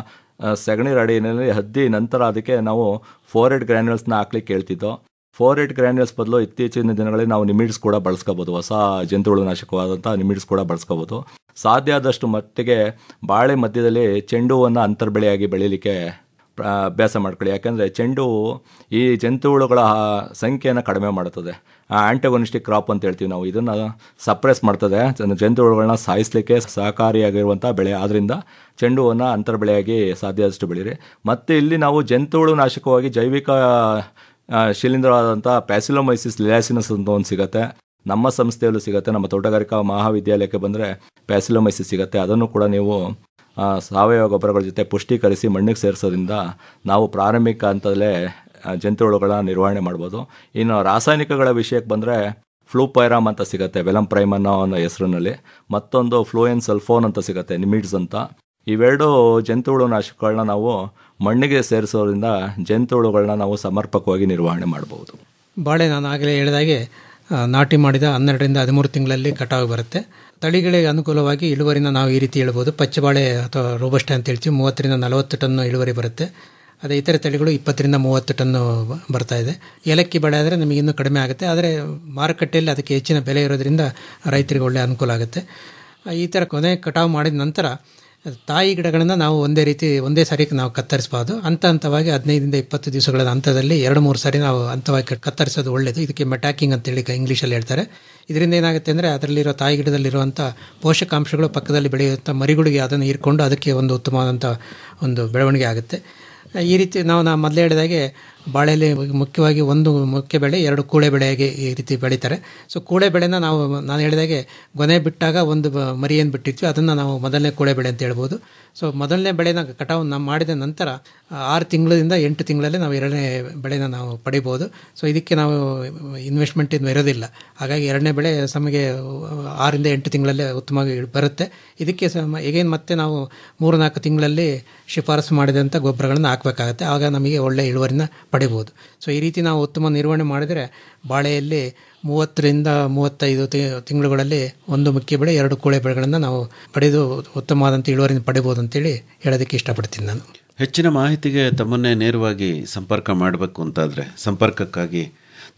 [SPEAKER 7] ಸಗಣಿ ರಾಡಿನಲ್ಲಿ ಹದ್ದಿ ನಂತರ ಅದಕ್ಕೆ ನಾವು 4-8 ಗ್ರ್ಯಾನ್ಯೂಲ್ಸ್ನ ಹಾಕ್ಲಿಕ್ಕೆ ಹೇಳ್ತಿದ್ದೋ. 4-8 ಗ್ರ್ಯಾನ್ಯೂಲ್ಸ್ ಬದಲು ಇತ್ತೀಚಿನ ದಿನಗಳಲ್ಲಿ ನಾವು ನಿಮಿಡ್ಸ್ ಕೂಡ ಬಳಸ್ಕೋಬೋದು. ಹೊಸ ಜಂತುಹುಳು ನಾಶಕವಾದಂಥ ನಿಮಿಡ್ಸ್ ಕೂಡ ಬಳಸ್ಕೋಬೋದು. ಸಾಧ್ಯ ಆದಷ್ಟು ಮಟ್ಟಿಗೆ ಬಾಳೆ ಮಧ್ಯದಲ್ಲಿ ಚೆಂಡು ಹೂವನ್ನು ಅಂತರ್ಬೆಳೆಯಾಗಿ ಬೆಳೀಲಿಕ್ಕೆ ಅಭ್ಯಾಸ ಮಾಡ್ಕೊಳ್ಳಿ. ಯಾಕೆಂದರೆ ಚೆಂಡು ಈ ಜಂತುಹುಳುಗಳ ಸಂಖ್ಯೆಯನ್ನು ಕಡಿಮೆ ಮಾಡುತ್ತದೆ. ಆ್ಯಂಟಗೋನಿಸ್ಟಿಕ್ ಕ್ರಾಪ್ ಅಂತ ಹೇಳ್ತೀವಿ ನಾವು. ಇದನ್ನು ಸಪ್ರೆಸ್ ಮಾಡ್ತದೆ, ಜಂತುಹುಳುಗಳನ್ನ ಸಾಯಿಸಲಿಕ್ಕೆ ಸಹಕಾರಿಯಾಗಿರುವಂಥ ಬೆಳೆ. ಆದ್ದರಿಂದ ಚೆಂಡು ಹೂವನ್ನು ಅಂತರ್ಬೆಳೆಯಾಗಿ ಸಾಧ್ಯ ಆದಷ್ಟು ಬೆಳೀರಿ. ಮತ್ತು ಇಲ್ಲಿ ನಾವು ಜಂತುಹುಳು ನಾಶಕವಾಗಿ ಜೈವಿಕ ಶಿಲೀಂಧ್ರವಾದಂಥ ಪ್ಯಾಸಿಲೋಮೈಸಿಸ್ ಲಿಯಾಸಿನಸ್ ಅಂತ ಒಂದು ಸಿಗುತ್ತೆ. ನಮ್ಮ ಸಂಸ್ಥೆಯಲ್ಲೂ ಸಿಗುತ್ತೆ. ನಮ್ಮ ತೋಟಗಾರಿಕಾ ಮಹಾವಿದ್ಯಾಲಯಕ್ಕೆ ಬಂದರೆ ಪ್ಯಾಸಿಲೋಮೈಸಿಸ್ ಸಿಗುತ್ತೆ. ಅದನ್ನು ಕೂಡ ನೀವು ಸಾವಯವ ಗೊಬ್ಬರಗಳ ಜೊತೆ ಪುಷ್ಟೀಕರಿಸಿ ಮಣ್ಣಿಗೆ ಸೇರಿಸೋದ್ರಿಂದ ನಾವು ಪ್ರಾರಂಭಿಕ ಹಂತದಲ್ಲೇ ಜಂತುಹುಳುಗಳ ನಿರ್ವಹಣೆ ಮಾಡ್ಬೋದು. ಇನ್ನು ರಾಸಾಯನಿಕಗಳ ವಿಷಯಕ್ಕೆ ಬಂದರೆ ಫ್ಲೂಪೈರಾಮ್ ಅಂತ ಸಿಗುತ್ತೆ, ವೆಲಮ್ ಪ್ರೈಮ್ ಅನ್ನೋ ಹೆಸರಿನಲ್ಲಿ. ಮತ್ತೊಂದು ಫ್ಲೂಯೆನ್ ಸಲ್ಫೋನ್ ಅಂತ ಸಿಗುತ್ತೆ, ನಿಮಿಡ್ಸ್ ಅಂತ. ಇವೆರಡು ಜಂತುಹುಳು ನಾಶಕಗಳನ್ನ ನಾವು ಮಣ್ಣಿಗೆ ಸೇರಿಸೋದ್ರಿಂದ ಜಂತುಹುಳುಗಳನ್ನ ನಾವು ಸಮರ್ಪಕವಾಗಿ ನಿರ್ವಹಣೆ ಮಾಡ್ಬೋದು.
[SPEAKER 6] ಬಾಳೆ ನಾನು ಆಗಲೇ ಹೇಳಿದಾಗೆ ನಾಟಿ ಮಾಡಿದ 12ರಿಂದ 13 ತಿಂಗಳಲ್ಲಿ ಕಟಾವು ಬರುತ್ತೆ. ತಳಿಗಳಿಗೆ ಅನುಕೂಲವಾಗಿ ಇಳುವರಿನ ನಾವು ಈ ರೀತಿ ಹೇಳ್ಬೋದು. ಪಚ್ಚಬಾಳೆ ಅಥವಾ ರೋಬಸ್ಟ ಅಂತ ಹೇಳ್ತೀವಿ, 30ರಿಂದ 40 ಟನ್ ಇಳುವರಿ ಬರುತ್ತೆ. ಅದೇ ಇತರೆ ತಳಿಗಳು 20ರಿಂದ 30 ಟನ್ನು ಬರ್ತಾ ಇದೆ. ಏಲಕ್ಕಿ ಬೆಳೆ ಆದರೆ ನಮಗೆ ಇನ್ನೂ ಕಡಿಮೆ ಆಗುತ್ತೆ. ಆದರೆ ಮಾರುಕಟ್ಟೆಯಲ್ಲಿ ಅದಕ್ಕೆ ಹೆಚ್ಚಿನ ಬೆಲೆ ಇರೋದ್ರಿಂದ ರೈತರಿಗೆ ಒಳ್ಳೆಯ ಅನುಕೂಲ ಆಗುತ್ತೆ. ಈ ಥರ ಕೊನೆ ಕಟಾವು ಮಾಡಿದ ನಂತರ ತಾಯಿ ಗಿಡಗಳನ್ನು ನಾವು ಒಂದೇ ಸಾರಿ ನಾವು ಕತ್ತರಿಸಬಾರ್ದು. ಹಂತವಾಗಿ 15ರಿಂದ 20 ದಿವಸಗಳ ಹಂತದಲ್ಲಿ 2-3 ಸಾರಿ ನಾವು ಹಂತವಾಗಿ ಕತ್ತರಿಸೋದು ಒಳ್ಳೆಯದು. ಇದಕ್ಕೆ ಮೆಟಾಕಿಂಗ್ ಅಂತೇಳಿ ಇಂಗ್ಲೀಷಲ್ಲಿ ಹೇಳ್ತಾರೆ. ಇದರಿಂದ ಏನಾಗುತ್ತೆ ಅಂದರೆ ಅದರಲ್ಲಿರೋ ತಾಯಿ ಗಿಡದಲ್ಲಿರುವಂಥ ಪೋಷಕಾಂಶಗಳು ಪಕ್ಕದಲ್ಲಿ ಬೆಳೆಯುವಂಥ ಮರಿಗಳಿಗೆ ಅದನ್ನು ಹೀರ್ಕೊಂಡು ಅದಕ್ಕೆ ಒಂದು ಉತ್ತಮವಾದಂಥ ಒಂದು ಬೆಳವಣಿಗೆ ಆಗುತ್ತೆ. ಈ ರೀತಿ ನಾವು ಮೊದಲೇ ಹೇಳಿದಾಗೆ ಬಾಳೆಯಲ್ಲಿ ಮುಖ್ಯವಾಗಿ ಒಂದು ಮುಖ್ಯ ಬೆಳೆ, 2 ಕೂಳೆ ಬೆಳೆಯಾಗಿ ಈ ರೀತಿ ಬೆಳೀತಾರೆ. ಸೊ ಕೂಳೆ ಬೆಳೆನ ನಾನು ಹೇಳಿದಾಗೆ ಗೊನೆ ಬಿಟ್ಟಾಗ ಒಂದು ಮರಿ ಏನು ಬಿಟ್ಟಿರ್ತೀವಿ ಅದನ್ನು ನಾವು ಮೊದಲನೇ ಕೂಳೆ ಬೆಳೆ ಅಂತ ಹೇಳ್ಬೋದು. ಸೊ ಮೊದಲನೇ ಬೆಳೆನ ಕಟಾವು ನಾವು ಮಾಡಿದ ನಂತರ 6 ತಿಂಗಳಿಂದ 8 ತಿಂಗಳಲ್ಲಿ ನಾವು 2ನೇ ಬೆಳೆನ ನಾವು ಪಡಿಬೋದು. ಸೊ ಇದಕ್ಕೆ ನಾವು ಇನ್ವೆಸ್ಟ್ಮೆಂಟ್ ಏನು ಇರೋದಿಲ್ಲ. ಹಾಗಾಗಿ 2ನೇ ಬೆಳೆ ನಮಗೆ 6ರಿಂದ 8 ತಿಂಗಳಲ್ಲೇ ಉತ್ತಮವಾಗಿ ಬರುತ್ತೆ. ಇದಕ್ಕೆ ಈಗೇನು ಮತ್ತೆ ನಾವು 3-4 ತಿಂಗಳಲ್ಲಿ ಶಿಫಾರಸು ಮಾಡಿದಂಥ ಗೊಬ್ಬರಗಳನ್ನು ಹಾಕಬೇಕಾಗತ್ತೆ. ಆಗ ನಮಗೆ ಒಳ್ಳೆಯ ಇಳುವರಿನ ಪಡಿಬೋದು. ಸೊ ಈ ರೀತಿ ನಾವು ಉತ್ತಮ ನಿರ್ವಹಣೆ ಮಾಡಿದರೆ ಬಾಳೆಯಲ್ಲಿ 30ರಿಂದ 35 ತಿಂಗಳುಗಳಲ್ಲಿ ಒಂದು ಮುಖ್ಯ ಬೆಳೆ, 2 ಕೂಳೆ ಬೆಳೆಗಳನ್ನು ನಾವು ಪಡೆದು ಉತ್ತಮವಾದಂಥ ಇಳುವರಿನ ಪಡಿಬೋದು ಅಂತೇಳಿ ಹೇಳೋದಕ್ಕೆ ಇಷ್ಟಪಡ್ತೀನಿ ನಾನು.
[SPEAKER 5] ಹೆಚ್ಚಿನ ಮಾಹಿತಿಗೆ ತಮ್ಮನ್ನೇ ನೇರವಾಗಿ ಸಂಪರ್ಕ ಮಾಡಬೇಕು ಅಂತಾದರೆ ಸಂಪರ್ಕಕ್ಕಾಗಿ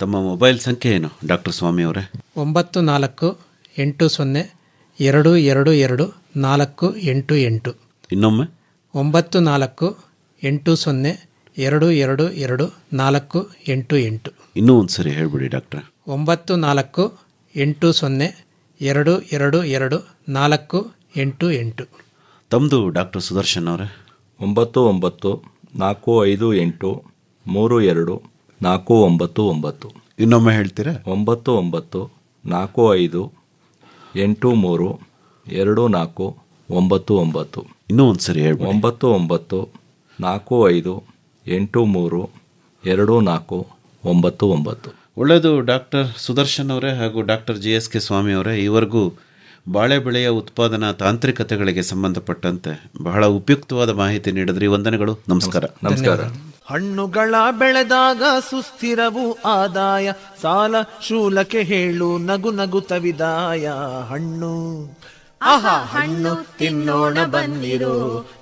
[SPEAKER 5] ತಮ್ಮ ಮೊಬೈಲ್ ಸಂಖ್ಯೆ ಏನು ಡಾಕ್ಟರ್ ಸ್ವಾಮಿ ಅವರೇ?
[SPEAKER 6] 9480222488.
[SPEAKER 5] ಇನ್ನೊಮ್ಮೆ
[SPEAKER 6] 9480222488.
[SPEAKER 5] ಇನ್ನೂ ಒಂದು ಸರಿ ಹೇಳ್ಬಿಡಿ ಡಾಕ್ಟ್ರೆ.
[SPEAKER 6] 9480222488.
[SPEAKER 5] ತಮ್ಮದು ಡಾಕ್ಟರ್ ಸುದರ್ಶನ್ ಅವರೇ?
[SPEAKER 7] 9948324999.
[SPEAKER 5] ಇನ್ನೊಮ್ಮೆ ಹೇಳ್ತೀರಾ?
[SPEAKER 7] 9948322499.
[SPEAKER 5] ಇನ್ನೂ ಒಂದು ಸರಿ ಹೇಳ್ಬಿಡಿ.
[SPEAKER 7] 9948322499.
[SPEAKER 5] ಒಳ್ಳೆಯದು ಡಾಕ್ಟರ್ ಸುದರ್ಶನ್ ಅವರೇ ಹಾಗೂ ಡಾಕ್ಟರ್ GSK ಸ್ವಾಮಿ ಅವರೇ, ಈವರೆಗೂ ಬಾಳೆ ಬೆಳೆಯ ಉತ್ಪಾದನಾ ತಾಂತ್ರಿಕತೆಗಳಿಗೆ ಸಂಬಂಧಪಟ್ಟಂತೆ ಬಹಳ ಉಪಯುಕ್ತವಾದ ಮಾಹಿತಿ ನೀಡಿದ್ರಿ. ವಂದನೆಗಳು. ನಮಸ್ಕಾರ.
[SPEAKER 7] ನಮಸ್ಕಾರ.
[SPEAKER 3] ಹಣ್ಣುಗಳ ಬೆಳೆದಾಗ ಸುಸ್ಥಿರವು ಆದಾಯ, ಸಾಲ ಶೂಲಕ್ಕೆ ಹೇಳು ನಗು ನಗುತ್ತ ವಿದಾಯ.
[SPEAKER 1] ಆಹಾ ಹಣ್ಣು ತಿನ್ನೋಣ ಬನ್ನಿರೋ,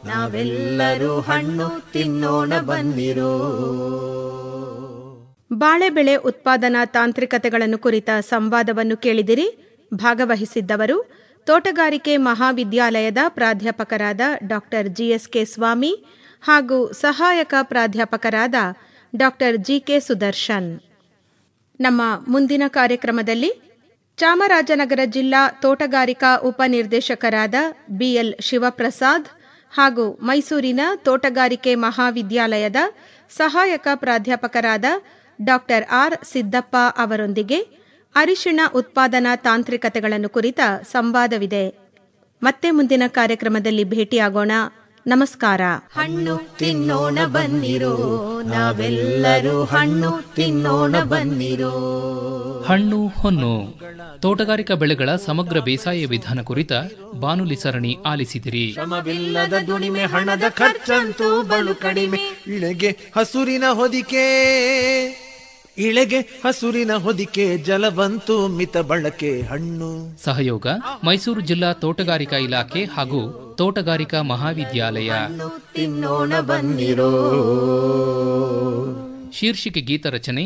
[SPEAKER 1] ನಾವೆಲ್ಲರೂ ಹಣ್ಣು ತಿನ್ನೋಣ ಬನ್ನಿರೋ.
[SPEAKER 4] ಬಾಳೆ ಬೆಳೆ ಉತ್ಪಾದನಾ ತಾಂತ್ರಿಕತೆಗಳನ್ನು ಕುರಿತ ಸಂವಾದವನ್ನು ಕೇಳಿದಿರಿ. ಭಾಗವಹಿಸಿದ್ದವರು ತೋಟಗಾರಿಕೆ ಮಹಾವಿದ್ಯಾಲಯದ ಪ್ರಾಧ್ಯಾಪಕರಾದ ಡಾಕ್ಟರ್ ಜಿಎಸ್ಕೆ ಸ್ವಾಮಿ ಹಾಗೂ ಸಹಾಯಕ ಪ್ರಾಧ್ಯಾಪಕರಾದ ಡಾಕ್ಟರ್ ಜಿಕೆ ಸುದರ್ಶನ್. ನಮ್ಮ ಮುಂದಿನ ಕಾರ್ಯಕ್ರಮದಲ್ಲಿ ಚಾಮರಾಜನಗರ ಜಿಲ್ಲಾ ತೋಟಗಾರಿಕಾ ಉಪನಿರ್ದೇಶಕರಾದ ಬಿಎಲ್ ಶಿವಪ್ರಸಾದ್ ಹಾಗೂ ಮೈಸೂರಿನ ತೋಟಗಾರಿಕೆ ಮಹಾವಿದ್ಯಾಲಯದ ಸಹಾಯಕ ಪ್ರಾಧ್ಯಾಪಕರಾದ ಡಾಕ್ಟರ್ ಆರ್ ಸಿದ್ದಪ್ಪ ಅವರೊಂದಿಗೆ ಅರಿಶಿಣ ಉತ್ಪಾದನಾ ತಾಂತ್ರಿಕತೆಗಳನ್ನು ಕುರಿತ ಸಂವಾದವಿದೆ. ಮತ್ತೆ ಮುಂದಿನ ಕಾರ್ಯಕ್ರಮದಲ್ಲಿ ಭೇಟಿಯಾಗೋಣ. ನಮಸ್ಕಾರ.
[SPEAKER 1] ಹಣ್ಣು ತಿನ್ನೋಣ ಬನ್ನಿರೋ, ನಾವೆಲ್ಲರೂ ಹಣ್ಣು ತಿನ್ನೋಣ ಬನ್ನಿರೋ.
[SPEAKER 2] ಹಣ್ಣು ಹೊನ್ನು ತೋಟಗಾರಿಕಾ ಬೆಳೆಗಳ ಸಮಗ್ರ ಬೇಸಾಯ ವಿಧಾನ ಕುರಿತ ಬಾನುಲಿ ಸರಣಿ ಆಲಿಸಿದಿರಿ.
[SPEAKER 1] ಶ್ರಮವಿಲ್ಲದ ದುಡಿಮೆ, ಹಣದ ಖರ್ಚಂತೂ ಬಲು ಕಡಿಮೆ.
[SPEAKER 3] ಇಳೆಗೆ ಹಸುರಿನ ಹೊದಿಕೆ ಜಲವಂತೂ ಮಿತ ಬಳಕೆ ಹಣ್ಣು.
[SPEAKER 2] ಸಹಯೋಗ ಮೈಸೂರು ಜಿಲ್ಲಾ ತೋಟಗಾರಿಕಾ ಇಲಾಖೆ ಹಾಗೂ ತೋಟಗಾರಿಕಾ ಮಹಾವಿದ್ಯಾಲಯ.
[SPEAKER 1] ತಿನ್ನೋಣ ಬನ್ನಿರೋ.
[SPEAKER 2] ಶೀರ್ಷಿಕೆ ಗೀತ ರಚನೆ